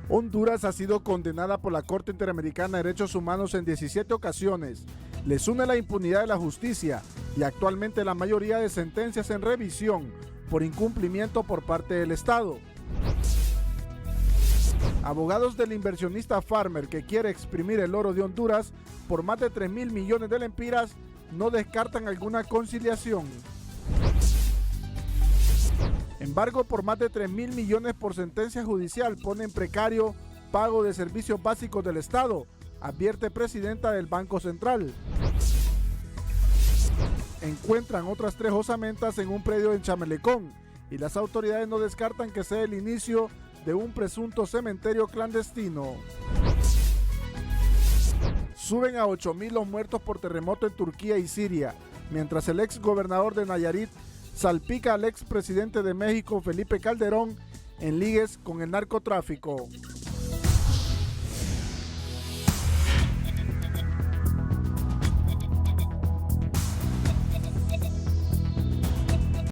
Honduras ha sido condenada por la Corte Interamericana de Derechos Humanos en 17 ocasiones. Les une la impunidad de la justicia y actualmente la mayoría de sentencias en revisión por incumplimiento por parte del Estado. Abogados del inversionista Farmer, que quiere exprimir el oro de Honduras por más de 3.000 millones de lempiras, no descartan alguna conciliación. Embargo por más de 3.000 millones por sentencia judicial pone en precario pago de servicios básicos del Estado, advierte presidenta del Banco Central. Encuentran otras 3 osamentas en un predio en Chamelecón y las autoridades no descartan que sea el inicio de un presunto cementerio clandestino. Suben a 8.000 los muertos por terremoto en Turquía y Siria, mientras el ex gobernador de Nayarit salpica al ex presidente de México, Felipe Calderón, en ligues con el narcotráfico.